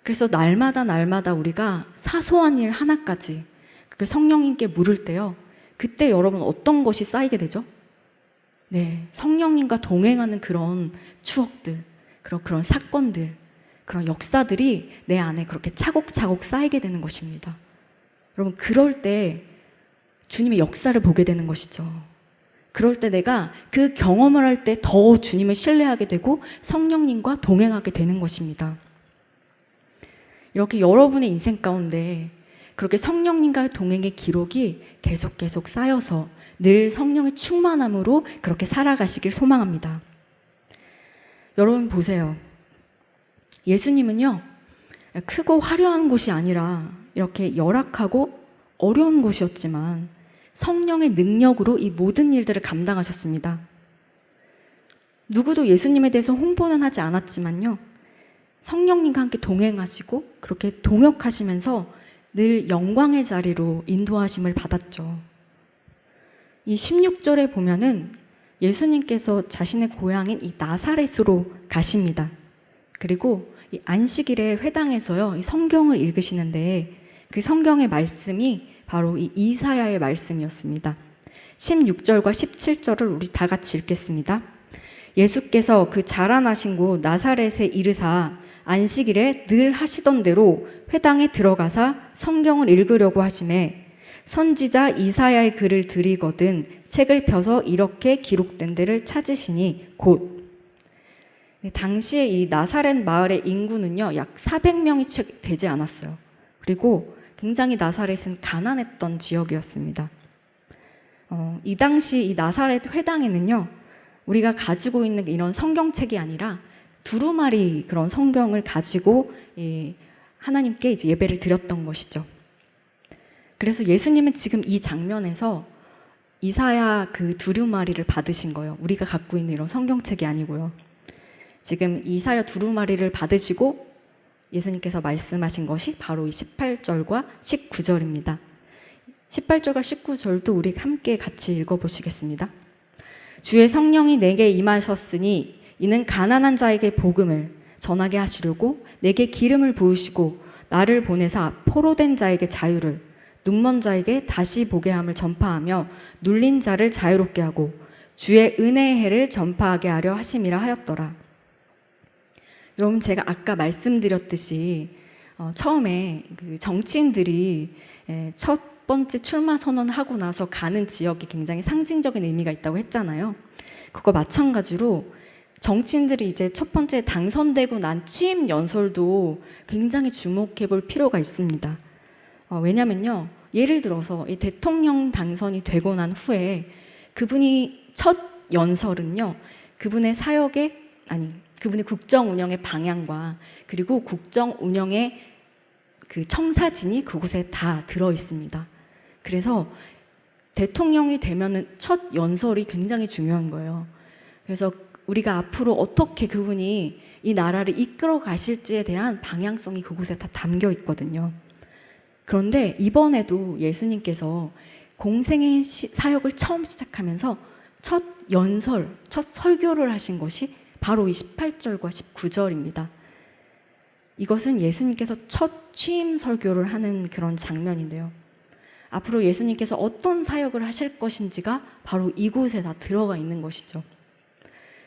그래서 날마다 우리가 사소한 일 하나까지 그 성령님께 물을 때요, 그때 여러분 어떤 것이 쌓이게 되죠? 네, 성령님과 동행하는 그런 추억들, 그런 사건들, 그런 역사들이 내 안에 그렇게 차곡차곡 쌓이게 되는 것입니다. 여러분, 그럴 때 주님의 역사를 보게 되는 것이죠. 그럴 때 내가 그 경험을 할 때 더 주님을 신뢰하게 되고 성령님과 동행하게 되는 것입니다. 이렇게 여러분의 인생 가운데 그렇게 성령님과 동행의 기록이 계속 쌓여서 늘 성령의 충만함으로 그렇게 살아가시길 소망합니다. 여러분 보세요. 예수님은요, 크고 화려한 곳이 아니라 이렇게 열악하고 어려운 곳이었지만 성령의 능력으로 이 모든 일들을 감당하셨습니다. 누구도 예수님에 대해서 홍보는 하지 않았지만요, 성령님과 함께 동행하시고 그렇게 동역하시면서 늘 영광의 자리로 인도하심을 받았죠. 이 16절에 보면은 예수님께서 자신의 고향인 이 나사렛으로 가십니다. 그리고 이 안식일에 회당에서요, 이 성경을 읽으시는데 그 성경의 말씀이 바로 이 이사야의 말씀이었습니다. 16절과 17절을 우리 다 같이 읽겠습니다. 예수께서 그 자라나신 곳 나사렛에 이르사 안식일에 늘 하시던 대로 회당에 들어가사 성경을 읽으려고 하시매 선지자 이사야의 글을 들이거든 책을 펴서 이렇게 기록된 데를 찾으시니 곧. 당시에 이 나사렛 마을의 인구는요, 약 400명이 채 되지 않았어요. 그리고 굉장히 나사렛은 가난했던 지역이었습니다. 이 당시 이 나사렛 회당에는요, 우리가 가지고 있는 이런 성경책이 아니라 두루마리 그런 성경을 가지고 하나님께 이제 예배를 드렸던 것이죠. 그래서 예수님은 지금 이 장면에서 이사야 그 두루마리를 받으신 거예요. 우리가 갖고 있는 이런 성경책이 아니고요. 지금 이사야 두루마리를 받으시고 예수님께서 말씀하신 것이 바로 이 18절과 19절입니다. 18절과 19절도 우리 함께 같이 읽어보시겠습니다. 주의 성령이 내게 임하셨으니 이는 가난한 자에게 복음을 전하게 하시려고 내게 기름을 부으시고 나를 보내사 포로된 자에게 자유를, 눈먼 자에게 다시 보게 함을 전파하며 눌린 자를 자유롭게 하고 주의 은혜의 해를 전파하게 하려 하심이라 하였더라. 여러분, 제가 아까 말씀드렸듯이 처음에 그 정치인들이 첫 번째 출마 선언하고 나서 가는 지역이 굉장히 상징적인 의미가 있다고 했잖아요. 그거 마찬가지로 정치인들이 이제 첫 번째 당선되고 난 취임 연설도 굉장히 주목해 볼 필요가 있습니다. 왜냐면요, 예를 들어서 이 대통령 당선이 되고 난 후에 그분이 첫 연설은요, 그분의 사역의 그분의 국정 운영의 방향과 그리고 국정 운영의 그 청사진이 그곳에 다 들어 있습니다. 그래서 대통령이 되면은 첫 연설이 굉장히 중요한 거예요. 그래서 우리가 앞으로 어떻게 그분이 이 나라를 이끌어 가실지에 대한 방향성이 그곳에 다 담겨 있거든요. 그런데 이번에도 예수님께서 공생의 사역을 처음 시작하면서 첫 연설, 첫 설교를 하신 것이 바로 이 18절과 19절입니다. 이것은 예수님께서 첫 취임 설교를 하는 그런 장면인데요. 앞으로 예수님께서 어떤 사역을 하실 것인지가 바로 이곳에 다 들어가 있는 것이죠.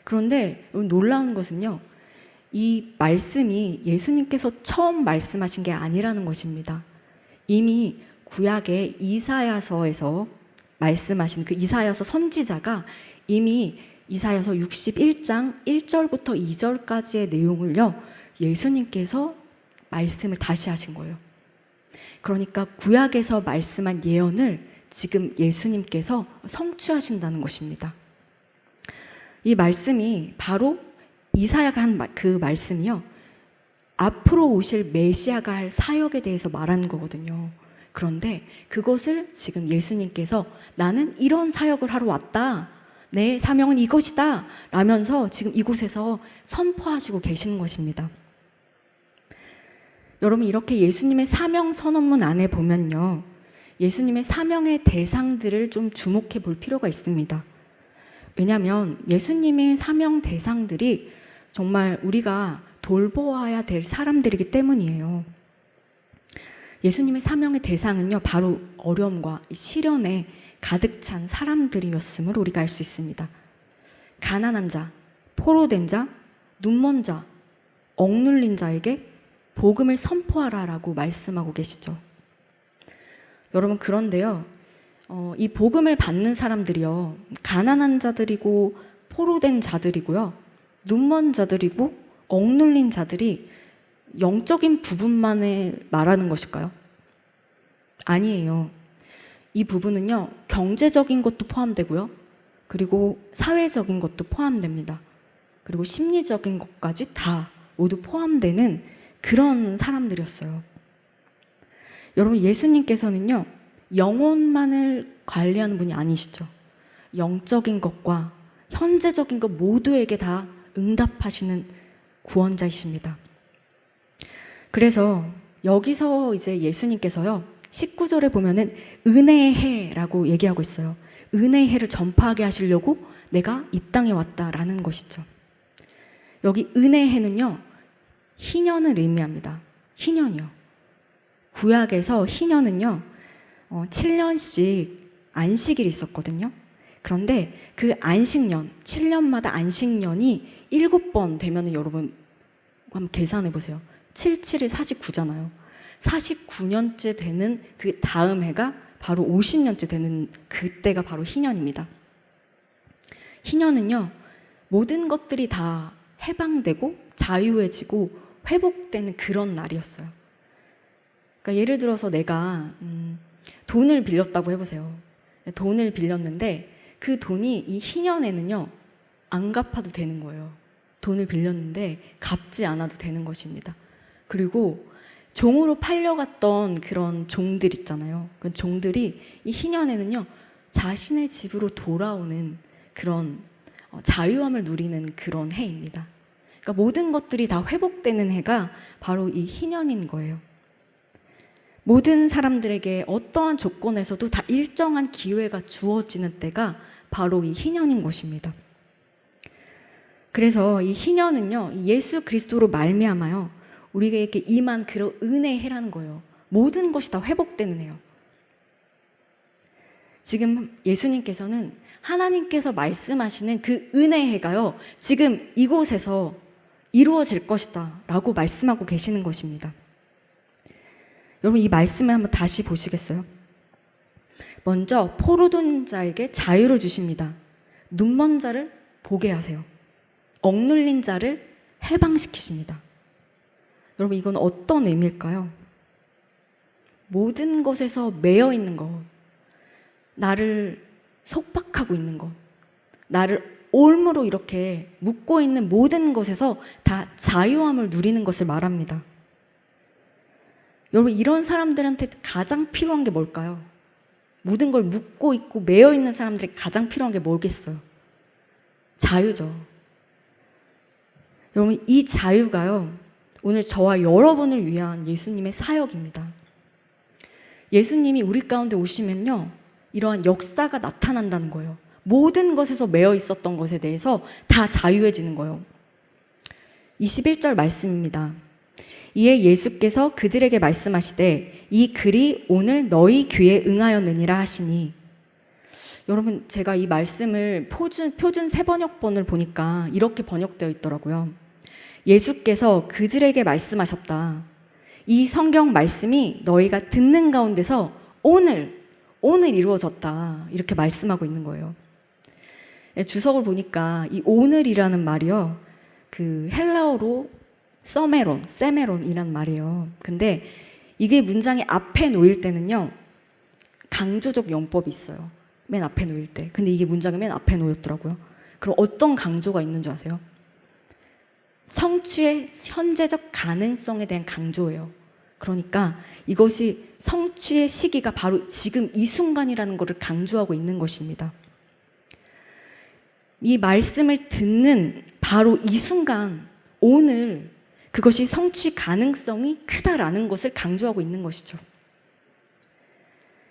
그런데 놀라운 것은요, 이 말씀이 예수님께서 처음 말씀하신 게 아니라는 것입니다. 이미 구약의 이사야서에서 말씀하신 그 이사야서 선지자가 이미 이사야서 61장 1절부터 2절까지의 내용을요, 예수님께서 말씀을 다시 하신 거예요. 그러니까 구약에서 말씀한 예언을 지금 예수님께서 성취하신다는 것입니다. 이 말씀이 바로 이사야가 한 그 말씀이요, 앞으로 오실 메시아가 할 사역에 대해서 말하는 거거든요. 그런데 그것을 지금 예수님께서 나는 이런 사역을 하러 왔다. 내 사명은 이것이다. 라면서 지금 이곳에서 선포하시고 계시는 것입니다. 여러분, 이렇게 예수님의 사명 선언문 안에 보면요, 예수님의 사명의 대상들을 좀 주목해 볼 필요가 있습니다. 왜냐하면 예수님의 사명 대상들이 정말 우리가 돌보아야 될 사람들이기 때문이에요. 예수님의 사명의 대상은요, 바로 어려움과 시련에 가득 찬 사람들이었음을 우리가 알 수 있습니다. 가난한 자, 포로된 자, 눈먼 자, 억눌린 자에게 복음을 선포하라라고 말씀하고 계시죠. 여러분, 그런데요, 이 복음을 받는 사람들이요, 가난한 자들이고 포로된 자들이고요, 눈먼 자들이고 억눌린 자들이 영적인 부분만을 말하는 것일까요? 아니에요. 이 부분은요, 경제적인 것도 포함되고요, 그리고 사회적인 것도 포함됩니다. 그리고 심리적인 것까지 다 모두 포함되는 그런 사람들이었어요. 여러분, 예수님께서는요, 영혼만을 관리하는 분이 아니시죠. 영적인 것과 현재적인 것 모두에게 다 응답하시는 구원자이십니다. 그래서 여기서 이제 예수님께서요, 19절에 보면은 은혜의 해라고 얘기하고 있어요. 은혜의 해를 전파하게 하시려고 내가 이 땅에 왔다라는 것이죠. 여기 은혜의 해는요, 희년을 의미합니다. 희년이요. 구약에서 희년은요, 7년씩 안식일이 있었거든요. 그런데 그 안식년, 7년마다 안식년이 7번 되면은 여러분 한번 계산해 보세요. 7, 7이 49잖아요. 49년째 되는 그 다음 해가 바로 50년째 되는 그때가 바로 희년입니다. 희년은요, 모든 것들이 다 해방되고 자유해지고 회복되는 그런 날이었어요. 그러니까 예를 들어서 내가 돈을 빌렸다고 해보세요. 돈을 빌렸는데 그 돈이 이 희년에는요, 안 갚아도 되는 거예요. 돈을 빌렸는데 갚지 않아도 되는 것입니다. 그리고 종으로 팔려갔던 그런 종들 있잖아요. 그 종들이 이 희년에는요, 자신의 집으로 돌아오는 그런 자유함을 누리는 그런 해입니다. 그러니까 모든 것들이 다 회복되는 해가 바로 이 희년인 거예요. 모든 사람들에게 어떠한 조건에서도 다 일정한 기회가 주어지는 때가 바로 이 희년인 것입니다. 그래서 이 희년은요, 예수 그리스도로 말미암아요, 우리에게 임한 그런 은혜의 해라는 거예요. 모든 것이 다 회복되는 해요. 지금 예수님께서는 하나님께서 말씀하시는 그 은혜의 해가요, 지금 이곳에서 이루어질 것이다 라고 말씀하고 계시는 것입니다. 여러분, 이 말씀을 한번 다시 보시겠어요? 먼저 포로된 자에게 자유를 주십니다. 눈먼 자를 보게 하세요. 억눌린 자를 해방시키십니다. 여러분, 이건 어떤 의미일까요? 모든 것에서 매여 있는 것, 나를 속박하고 있는 것, 나를 올무로 이렇게 묶고 있는 모든 것에서 다 자유함을 누리는 것을 말합니다. 여러분, 이런 사람들한테 가장 필요한 게 뭘까요? 모든 걸 묶고 있고 매여 있는 사람들이 가장 필요한 게 뭐겠어요? 자유죠. 여러분, 이 자유가요, 오늘 저와 여러분을 위한 예수님의 사역입니다. 예수님이 우리 가운데 오시면요, 이러한 역사가 나타난다는 거예요. 모든 것에서 매여 있었던 것에 대해서 다 자유해지는 거예요. 21절 말씀입니다. 이에 예수께서 그들에게 말씀하시되 이 글이 오늘 너희 귀에 응하였느니라 하시니. 여러분, 제가 이 말씀을 표준 새번역본을 보니까 이렇게 번역되어 있더라고요. 예수께서 그들에게 말씀하셨다. 이 성경 말씀이 너희가 듣는 가운데서 오늘 이루어졌다. 이렇게 말씀하고 있는 거예요. 주석을 보니까 이 오늘이라는 말이요, 그 헬라어로 세메론이란 말이에요. 근데 이게 문장의 앞에 놓일 때는요, 강조적 용법이 있어요. 맨 앞에 놓일 때. 근데 이게 문장의 맨 앞에 놓였더라고요. 그럼 어떤 강조가 있는 줄 아세요? 성취의 현재적 가능성에 대한 강조예요. 그러니까 이것이 성취의 시기가 바로 지금 이 순간이라는 것을 강조하고 있는 것입니다. 이 말씀을 듣는 바로 이 순간, 오늘 그것이 성취 가능성이 크다라는 것을 강조하고 있는 것이죠.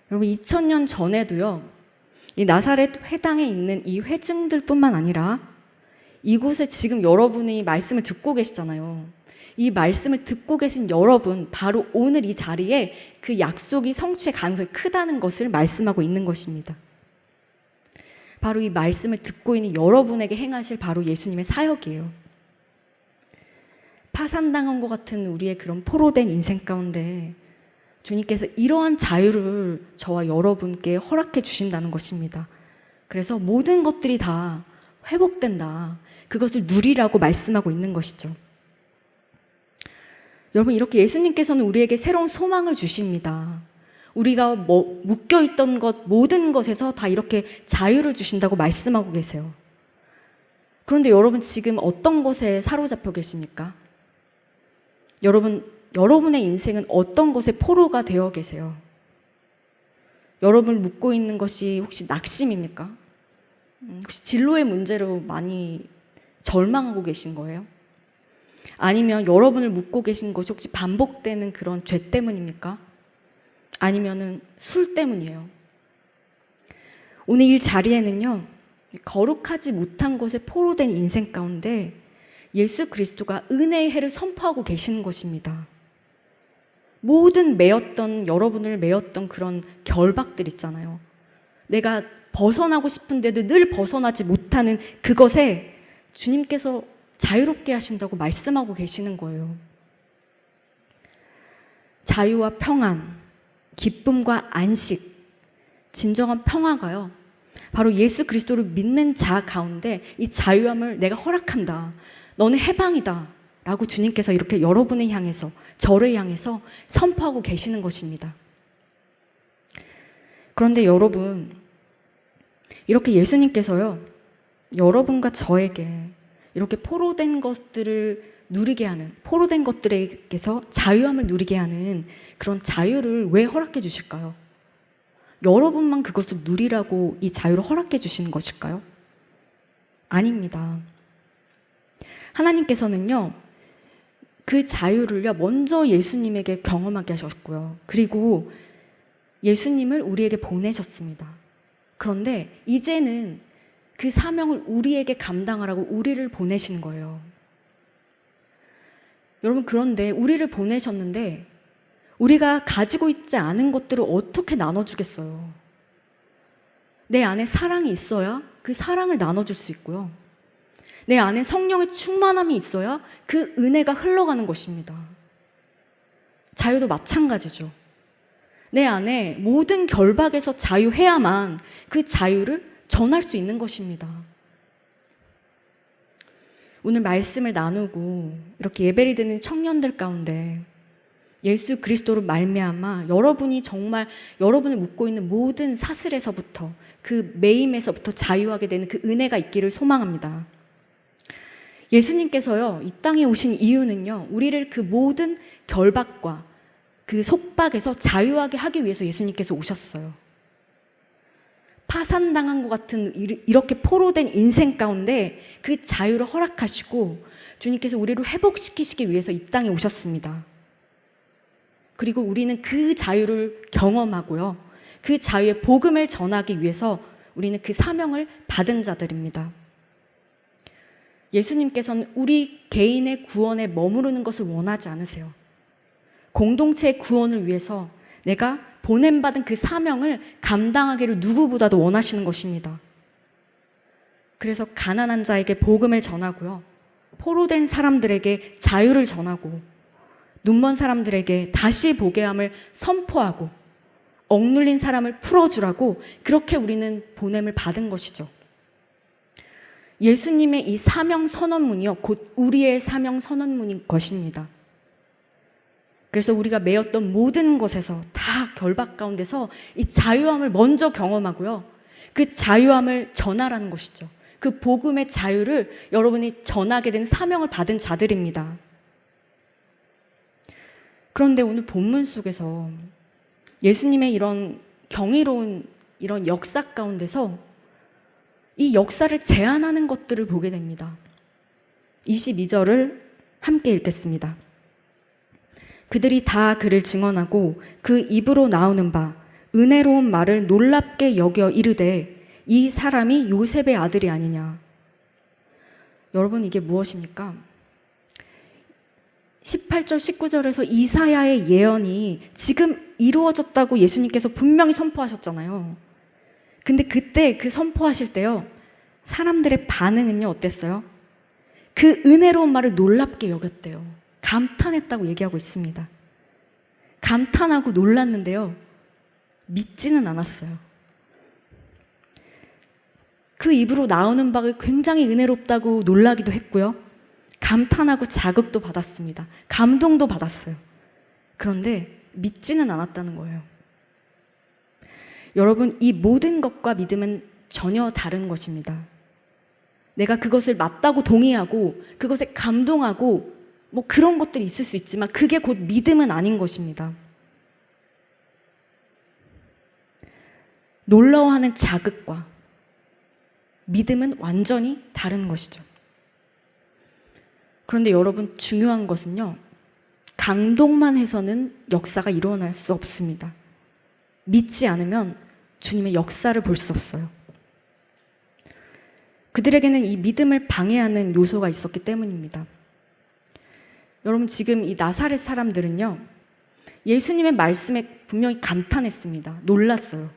여러분, 2000년 전에도요, 이 나사렛 회당에 있는 이 회중들뿐만 아니라 이곳에 지금 여러분이 말씀을 듣고 계시잖아요. 이 말씀을 듣고 계신 여러분, 바로 오늘 이 자리에 그 약속이 성취의 가능성이 크다는 것을 말씀하고 있는 것입니다. 바로 이 말씀을 듣고 있는 여러분에게 행하실 바로 예수님의 사역이에요. 파산당한 것 같은 우리의 그런 포로된 인생 가운데 주님께서 이러한 자유를 저와 여러분께 허락해 주신다는 것입니다. 그래서 모든 것들이 다 회복된다. 그것을 누리라고 말씀하고 있는 것이죠. 여러분, 이렇게 예수님께서는 우리에게 새로운 소망을 주십니다. 우리가 묶여있던 것, 모든 것에서 다 이렇게 자유를 주신다고 말씀하고 계세요. 그런데 여러분, 지금 어떤 것에 사로잡혀 계십니까? 여러분의 인생은 어떤 것에 포로가 되어 계세요? 여러분을 묶고 있는 것이 혹시 낙심입니까? 혹시 진로의 문제로 많이 절망하고 계신 거예요? 아니면 여러분을 묶고 계신 것이 혹시 반복되는 그런 죄 때문입니까? 아니면은 술 때문이에요? 오늘 이 자리에는요, 거룩하지 못한 것에 포로된 인생 가운데 예수 그리스도가 은혜의 해를 선포하고 계시는 것입니다. 모든 여러분을 매었던 그런 결박들 있잖아요. 내가 벗어나고 싶은데도 늘 벗어나지 못하는 그것에 주님께서 자유롭게 하신다고 말씀하고 계시는 거예요. 자유와 평안, 기쁨과 안식, 진정한 평화가요, 바로 예수 그리스도를 믿는 자 가운데 이 자유함을 내가 허락한다. 너는 해방이다. 라고 주님께서 이렇게 여러분을 향해서, 저를 향해서 선포하고 계시는 것입니다. 그런데 여러분, 이렇게 예수님께서요, 여러분과 저에게 이렇게 포로된 것들을 누리게 하는, 포로된 것들에게서 자유함을 누리게 하는 그런 자유를 왜 허락해 주실까요? 여러분만 그것을 누리라고 이 자유를 허락해 주시는 것일까요? 아닙니다. 하나님께서는요, 그 자유를요, 먼저 예수님에게 경험하게 하셨고요. 그리고 예수님을 우리에게 보내셨습니다. 그런데 이제는 그 사명을 우리에게 감당하라고 우리를 보내시는 거예요. 여러분, 그런데 우리를 보내셨는데 우리가 가지고 있지 않은 것들을 어떻게 나눠주겠어요? 내 안에 사랑이 있어야 그 사랑을 나눠줄 수 있고요. 내 안에 성령의 충만함이 있어야 그 은혜가 흘러가는 것입니다. 자유도 마찬가지죠. 내 안에 모든 결박에서 자유해야만 그 자유를 전할 수 있는 것입니다. 오늘 말씀을 나누고 이렇게 예배를 드리는 청년들 가운데 예수 그리스도로 말미암아 여러분이 정말 여러분을 묶고 있는 모든 사슬에서부터, 그 매임에서부터 자유하게 되는 그 은혜가 있기를 소망합니다. 예수님께서요, 이 땅에 오신 이유는요, 우리를 그 모든 결박과 그 속박에서 자유하게 하기 위해서 예수님께서 오셨어요. 파산당한 것 같은 이렇게 포로된 인생 가운데 그 자유를 허락하시고 주님께서 우리를 회복시키시기 위해서 이 땅에 오셨습니다. 그리고 우리는 그 자유를 경험하고요, 그 자유의 복음을 전하기 위해서 우리는 그 사명을 받은 자들입니다. 예수님께서는 우리 개인의 구원에 머무르는 것을 원하지 않으세요. 공동체의 구원을 위해서 내가 보냄받은 그 사명을 감당하기를 누구보다도 원하시는 것입니다. 그래서 가난한 자에게 복음을 전하고요, 포로된 사람들에게 자유를 전하고, 눈먼 사람들에게 다시 보게 함을 선포하고, 억눌린 사람을 풀어주라고 그렇게 우리는 보냄을 받은 것이죠. 예수님의 이 사명 선언문이요, 곧 우리의 사명 선언문인 것입니다. 그래서 우리가 매였던 모든 것에서 다 결박 가운데서 이 자유함을 먼저 경험하고요, 그 자유함을 전하라는 것이죠. 그 복음의 자유를 여러분이 전하게 된 사명을 받은 자들입니다. 그런데 오늘 본문 속에서 예수님의 이런 경이로운 이런 역사 가운데서 이 역사를 제한하는 것들을 보게 됩니다. 22절을 함께 읽겠습니다. 그들이 다 그를 증언하고 그 입으로 나오는 바 은혜로운 말을 놀랍게 여겨 이르되 이 사람이 요셉의 아들이 아니냐. 여러분, 이게 무엇입니까? 18절 19절에서 이사야의 예언이 지금 이루어졌다고 예수님께서 분명히 선포하셨잖아요. 근데 그때 그 선포하실 때요, 사람들의 반응은요 어땠어요? 그 은혜로운 말을 놀랍게 여겼대요. 감탄했다고 얘기하고 있습니다. 감탄하고 놀랐는데요, 믿지는 않았어요. 그 입으로 나오는 바가 굉장히 은혜롭다고 놀라기도 했고요, 감탄하고 자극도 받았습니다. 감동도 받았어요. 그런데 믿지는 않았다는 거예요. 여러분, 이 모든 것과 믿음은 전혀 다른 것입니다. 내가 그것을 맞다고 동의하고 그것에 감동하고 뭐 그런 것들이 있을 수 있지만 그게 곧 믿음은 아닌 것입니다. 놀라워하는 자극과 믿음은 완전히 다른 것이죠. 그런데 여러분, 중요한 것은요, 감동만 해서는 역사가 일어날 수 없습니다. 믿지 않으면 주님의 역사를 볼 수 없어요. 그들에게는 이 믿음을 방해하는 요소가 있었기 때문입니다. 여러분, 지금 이 나사렛 사람들은요, 예수님의 말씀에 분명히 감탄했습니다. 놀랐어요.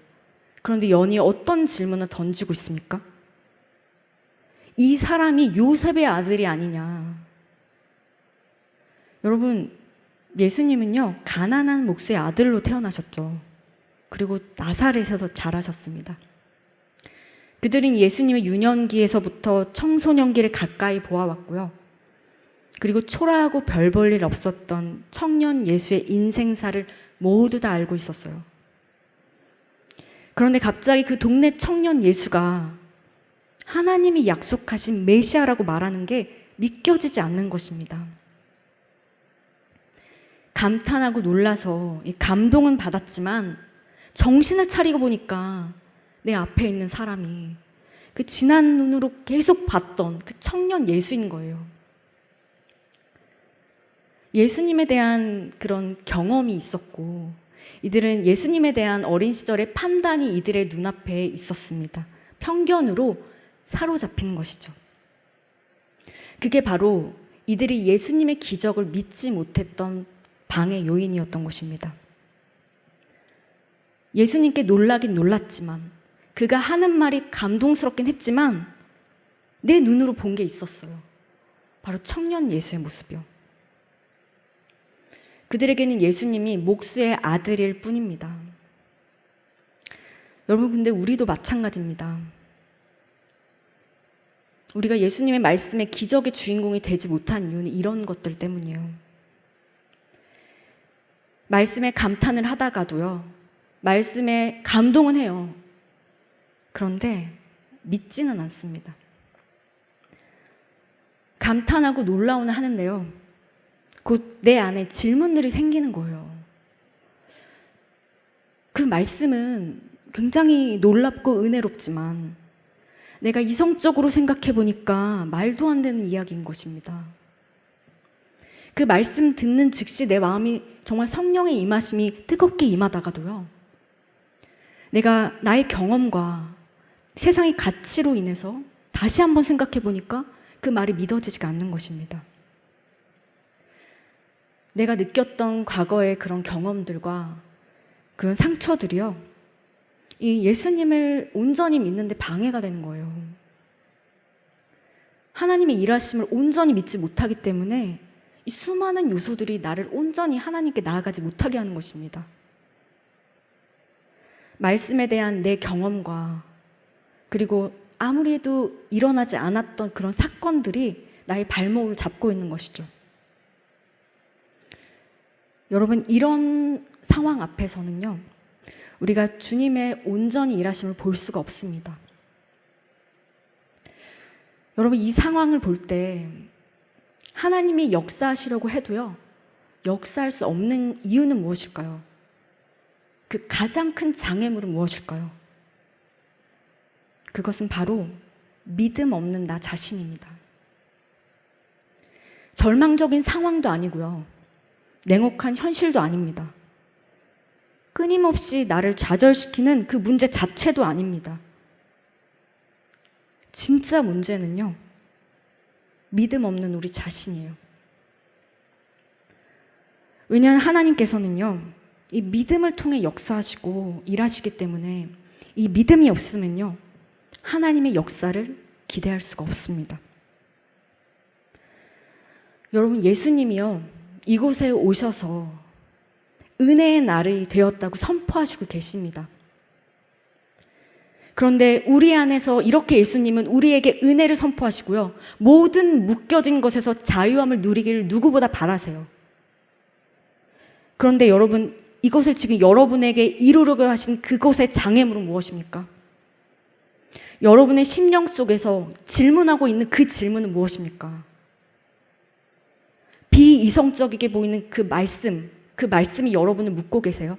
그런데 연이어 어떤 질문을 던지고 있습니까? 이 사람이 요셉의 아들이 아니냐. 여러분, 예수님은요 가난한 목수의 아들로 태어나셨죠. 그리고 나사렛에서 자라셨습니다. 그들은 예수님의 유년기에서부터 청소년기를 가까이 보아왔고요. 그리고 초라하고 별 볼 일 없었던 청년 예수의 인생사를 모두 다 알고 있었어요. 그런데 갑자기 그 동네 청년 예수가 하나님이 약속하신 메시아라고 말하는 게 믿겨지지 않는 것입니다. 감탄하고 놀라서 감동은 받았지만 정신을 차리고 보니까 내 앞에 있는 사람이 그 진한 눈으로 계속 봤던 그 청년 예수인 거예요. 예수님에 대한 그런 경험이 있었고, 이들은 예수님에 대한 어린 시절의 판단이 이들의 눈앞에 있었습니다. 편견으로 사로잡힌 것이죠. 그게 바로 이들이 예수님의 기적을 믿지 못했던 방해 요인이었던 것입니다. 예수님께 놀라긴 놀랐지만, 그가 하는 말이 감동스럽긴 했지만 내 눈으로 본 게 있었어요. 바로 청년 예수의 모습이요. 그들에게는 예수님이 목수의 아들일 뿐입니다. 여러분, 근데 우리도 마찬가지입니다. 우리가 예수님의 말씀에 기적의 주인공이 되지 못한 이유는 이런 것들 때문이에요. 말씀에 감탄을 하다가도요, 말씀에 감동은 해요. 그런데 믿지는 않습니다. 감탄하고 놀라워는 하는데요, 곧 내 안에 질문들이 생기는 거예요. 그 말씀은 굉장히 놀랍고 은혜롭지만 내가 이성적으로 생각해 보니까 말도 안 되는 이야기인 것입니다. 그 말씀 듣는 즉시 내 마음이 정말 성령의 임하심이 뜨겁게 임하다가도요, 내가 나의 경험과 세상의 가치로 인해서 다시 한번 생각해 보니까 그 말이 믿어지지가 않는 것입니다. 내가 느꼈던 과거의 그런 경험들과 그런 상처들이요, 이 예수님을 온전히 믿는데 방해가 되는 거예요. 하나님의 일하심을 온전히 믿지 못하기 때문에 이 수많은 요소들이 나를 온전히 하나님께 나아가지 못하게 하는 것입니다. 말씀에 대한 내 경험과 그리고 아무리 해도 일어나지 않았던 그런 사건들이 나의 발목을 잡고 있는 것이죠. 여러분, 이런 상황 앞에서는요, 우리가 주님의 온전히 일하심을 볼 수가 없습니다. 여러분, 이 상황을 볼 때 하나님이 역사하시려고 해도요, 역사할 수 없는 이유는 무엇일까요? 그 가장 큰 장애물은 무엇일까요? 그것은 바로 믿음 없는 나 자신입니다. 절망적인 상황도 아니고요, 냉혹한 현실도 아닙니다. 끊임없이 나를 좌절시키는 그 문제 자체도 아닙니다. 진짜 문제는요, 믿음 없는 우리 자신이에요. 왜냐하면 하나님께서는요, 이 믿음을 통해 역사하시고 일하시기 때문에 이 믿음이 없으면요, 하나님의 역사를 기대할 수가 없습니다. 여러분, 예수님이요, 이곳에 오셔서 은혜의 날이 되었다고 선포하시고 계십니다. 그런데 우리 안에서 이렇게 예수님은 우리에게 은혜를 선포하시고요, 모든 묶여진 것에서 자유함을 누리기를 누구보다 바라세요. 그런데 여러분, 이것을 지금 여러분에게 이루려고 하신 그것의 장애물은 무엇입니까? 여러분의 심령 속에서 질문하고 있는 그 질문은 무엇입니까? 비이성적이게 보이는 그 말씀이 여러분을 묶고 계세요?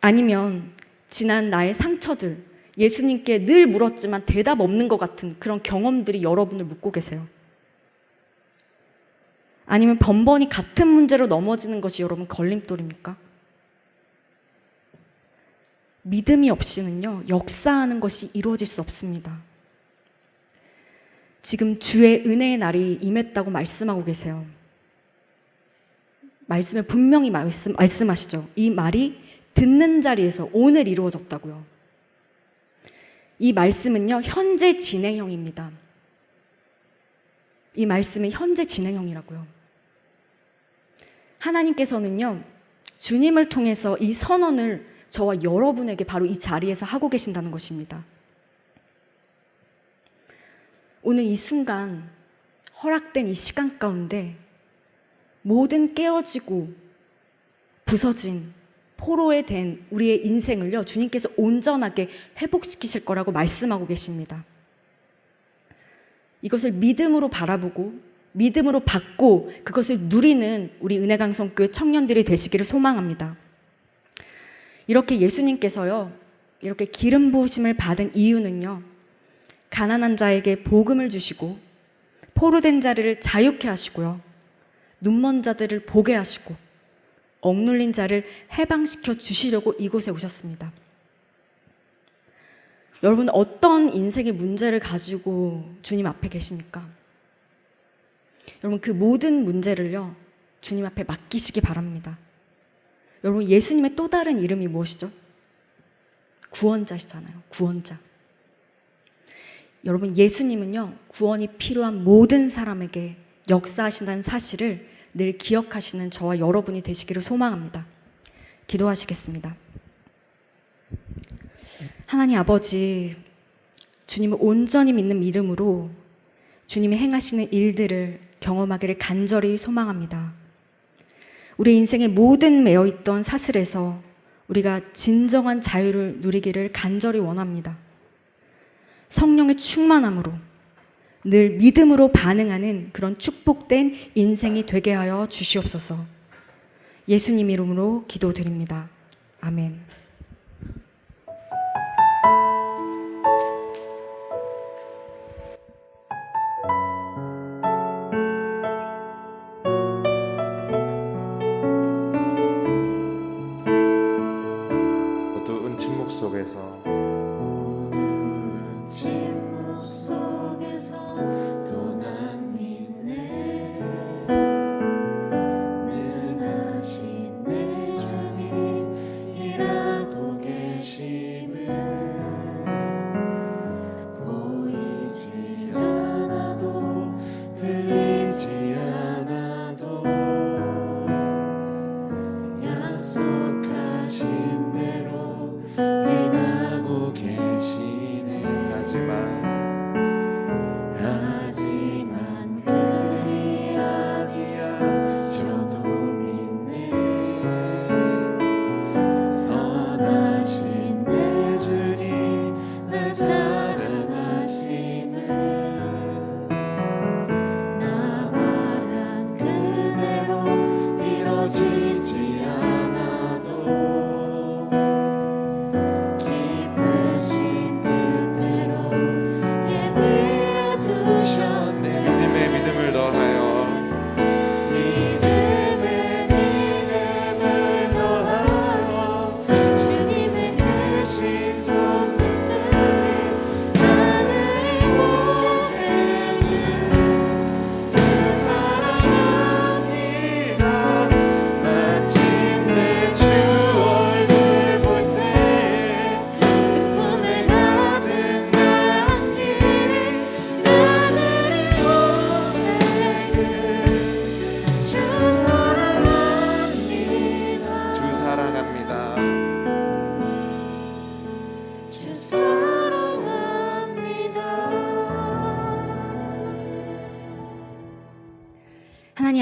아니면 지난 나의 상처들, 예수님께 늘 물었지만 대답 없는 것 같은 그런 경험들이 여러분을 묶고 계세요? 아니면 번번이 같은 문제로 넘어지는 것이 여러분 걸림돌입니까? 믿음이 없이는요, 역사하는 것이 이루어질 수 없습니다. 지금 주의 은혜의 날이 임했다고 말씀하고 계세요. 말씀에 분명히 말씀하시죠. 이 말이 듣는 자리에서 오늘 이루어졌다고요. 이 말씀은요, 현재 진행형입니다. 이 말씀은 현재 진행형이라고요. 하나님께서는요, 주님을 통해서 이 선언을 저와 여러분에게 바로 이 자리에서 하고 계신다는 것입니다. 오늘 이 순간, 허락된 이 시간 가운데 모든 깨어지고 부서진 포로에 된 우리의 인생을요, 주님께서 온전하게 회복시키실 거라고 말씀하고 계십니다. 이것을 믿음으로 바라보고 믿음으로 받고 그것을 누리는 우리 은혜강성교회 청년들이 되시기를 소망합니다. 이렇게 예수님께서요, 이렇게 기름 부으심을 받은 이유는요, 가난한 자에게 복음을 주시고 포로된 자를 자유케 하시고요, 눈먼 자들을 보게 하시고 억눌린 자를 해방시켜 주시려고 이곳에 오셨습니다. 여러분, 어떤 인생의 문제를 가지고 주님 앞에 계십니까? 여러분, 그 모든 문제를요, 주님 앞에 맡기시기 바랍니다. 여러분, 예수님의 또 다른 이름이 무엇이죠? 구원자시잖아요. 구원자. 여러분, 예수님은요, 구원이 필요한 모든 사람에게 역사하신다는 사실을 늘 기억하시는 저와 여러분이 되시기를 소망합니다. 기도하시겠습니다. 하나님 아버지, 주님을 온전히 믿는 믿음으로 주님이 행하시는 일들을 경험하기를 간절히 소망합니다. 우리 인생의 모든 매여있던 사슬에서 우리가 진정한 자유를 누리기를 간절히 원합니다. 성령의 충만함으로 늘 믿음으로 반응하는 그런 축복된 인생이 되게 하여 주시옵소서. 예수님 이름으로 기도드립니다. 아멘. 어두운 침묵 속에서 침묵 속에서 또 난 믿네. 능하신 내 주님 일하고 계심을.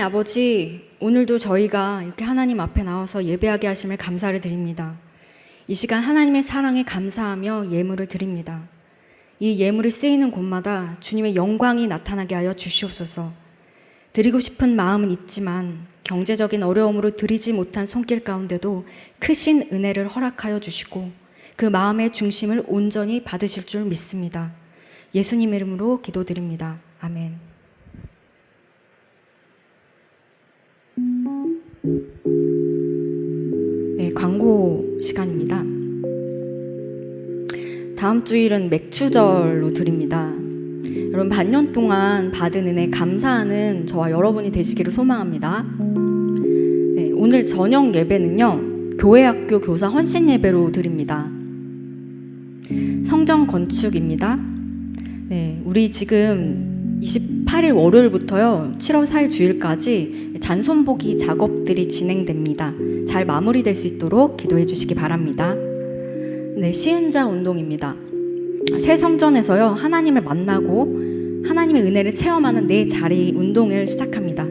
아버지, 오늘도 저희가 이렇게 하나님 앞에 나와서 예배하게 하심을 감사를 드립니다. 이 시간 하나님의 사랑에 감사하며 예물을 드립니다. 이 예물이 쓰이는 곳마다 주님의 영광이 나타나게 하여 주시옵소서. 드리고 싶은 마음은 있지만 경제적인 어려움으로 드리지 못한 손길 가운데도 크신 은혜를 허락하여 주시고 그 마음의 중심을 온전히 받으실 줄 믿습니다. 예수님 이름으로 기도드립니다. 아멘. 네, 광고 시간입니다. 다음 주일은 맥주절로 드립니다. 여러분, 반년 동안 받은 은혜 감사하는 저와 여러분이 되시기를 소망합니다. 네, 오늘 저녁 예배는요, 교회학교 교사 헌신 예배로 드립니다. 성전 건축입니다. 네, 우리 지금 28일 월요일부터요, 7월 4일 주일까지 잔손보기 작업들이 진행됩니다. 잘 마무리될 수 있도록 기도해 주시기 바랍니다. 네, 시은자 운동입니다. 새 성전에서요, 하나님을 만나고 하나님의 은혜를 체험하는 네 자리 운동을 시작합니다.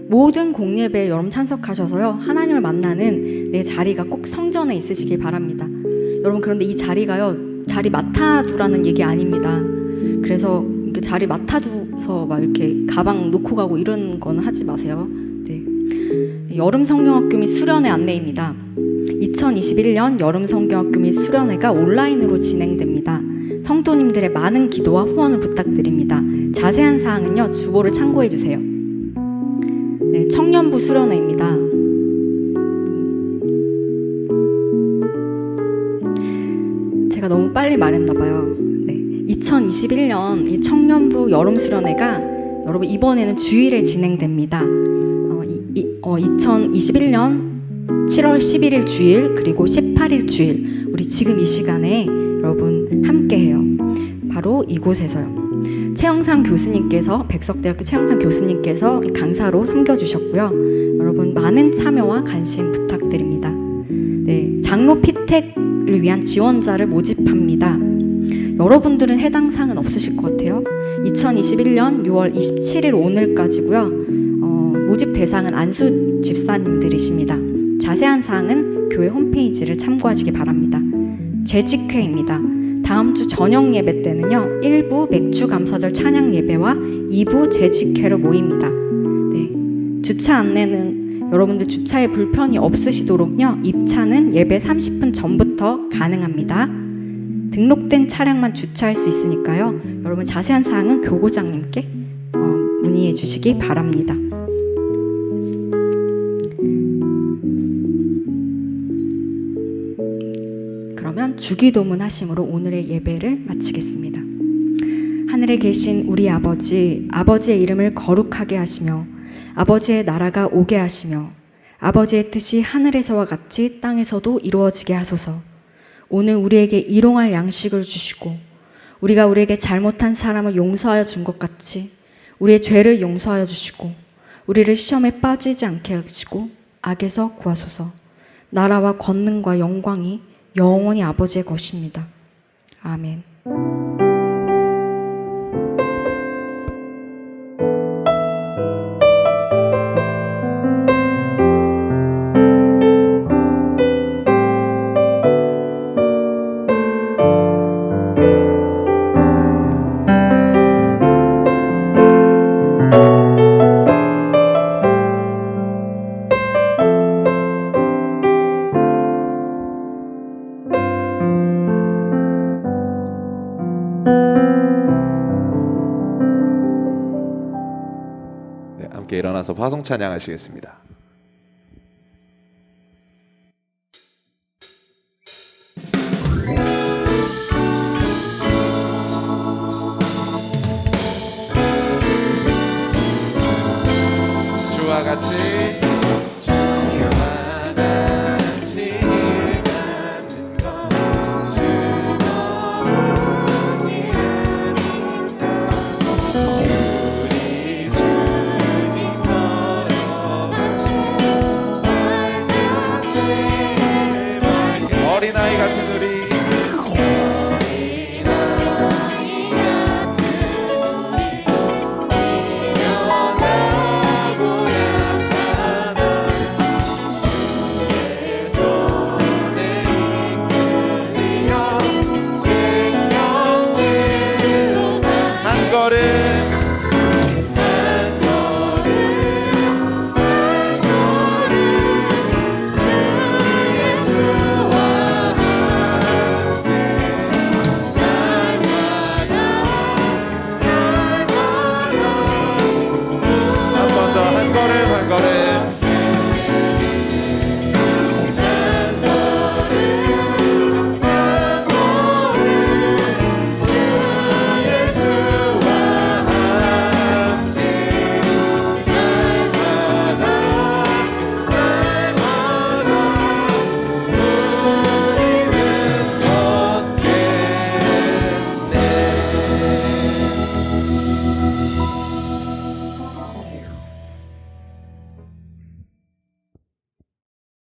모든 공예배에 여러분 참석하셔서요, 하나님을 만나는 네 자리가 꼭 성전에 있으시길 바랍니다. 여러분, 그런데 이 자리가요, 자리 맡아두라는 얘기 아닙니다. 그래서 자리 맡아두서 막 이렇게 가방 놓고 가고 이런 건 하지 마세요. 네. 여름 성경학교 및 수련회 안내입니다. 2021년 여름 성경학교 및 수련회가 온라인으로 진행됩니다. 성도님들의 많은 기도와 후원을 부탁드립니다. 자세한 사항은요, 주보를 참고해 주세요. 네, 청년부 수련회입니다. 제가 너무 빨리 말했나 봐요. 네, 2021년 이 청년부 여름 수련회가 여러분 이번에는 주일에 진행됩니다. 2021년 7월 11일 주일 그리고 18일 주일, 우리 지금 이 시간에 여러분 함께해요. 바로 이곳에서요. 최영상 교수님께서, 백석대학교 최영상 교수님께서 강사로 섬겨주셨고요. 여러분 많은 참여와 관심 부탁드립니다. 네, 장로 피택을 위한 지원자를 모집합니다. 여러분들은 해당 사항은 없으실 것 같아요. 2021년 6월 27일 오늘까지고요. 모집 대상은 안수 집사님들이십니다. 자세한 사항은 교회 홈페이지를 참고하시기 바랍니다. 재직회입니다. 다음 주 저녁 예배 때는요, 1부 맥주 감사절 찬양 예배와 2부 재직회로 모입니다. 네, 주차 안내는 여러분들 주차에 불편이 없으시도록요, 입차는 예배 30분 전부터 가능합니다. 등록된 차량만 주차할 수 있으니까요, 여러분 자세한 사항은 교구장님께 문의해 주시기 바랍니다. 그러면 주기도문 하심으로 오늘의 예배를 마치겠습니다. 하늘에 계신 우리 아버지, 아버지의 이름을 거룩하게 하시며 아버지의 나라가 오게 하시며 아버지의 뜻이 하늘에서와 같이 땅에서도 이루어지게 하소서. 오늘 우리에게 일용할 양식을 주시고 우리가 우리에게 잘못한 사람을 용서하여 준 것 같이 우리의 죄를 용서하여 주시고 우리를 시험에 빠지지 않게 하시고 악에서 구하소서. 나라와 권능과 영광이 영원히 아버지의 것입니다. 아멘. 함께 일어나서 화성 찬양하시겠습니다.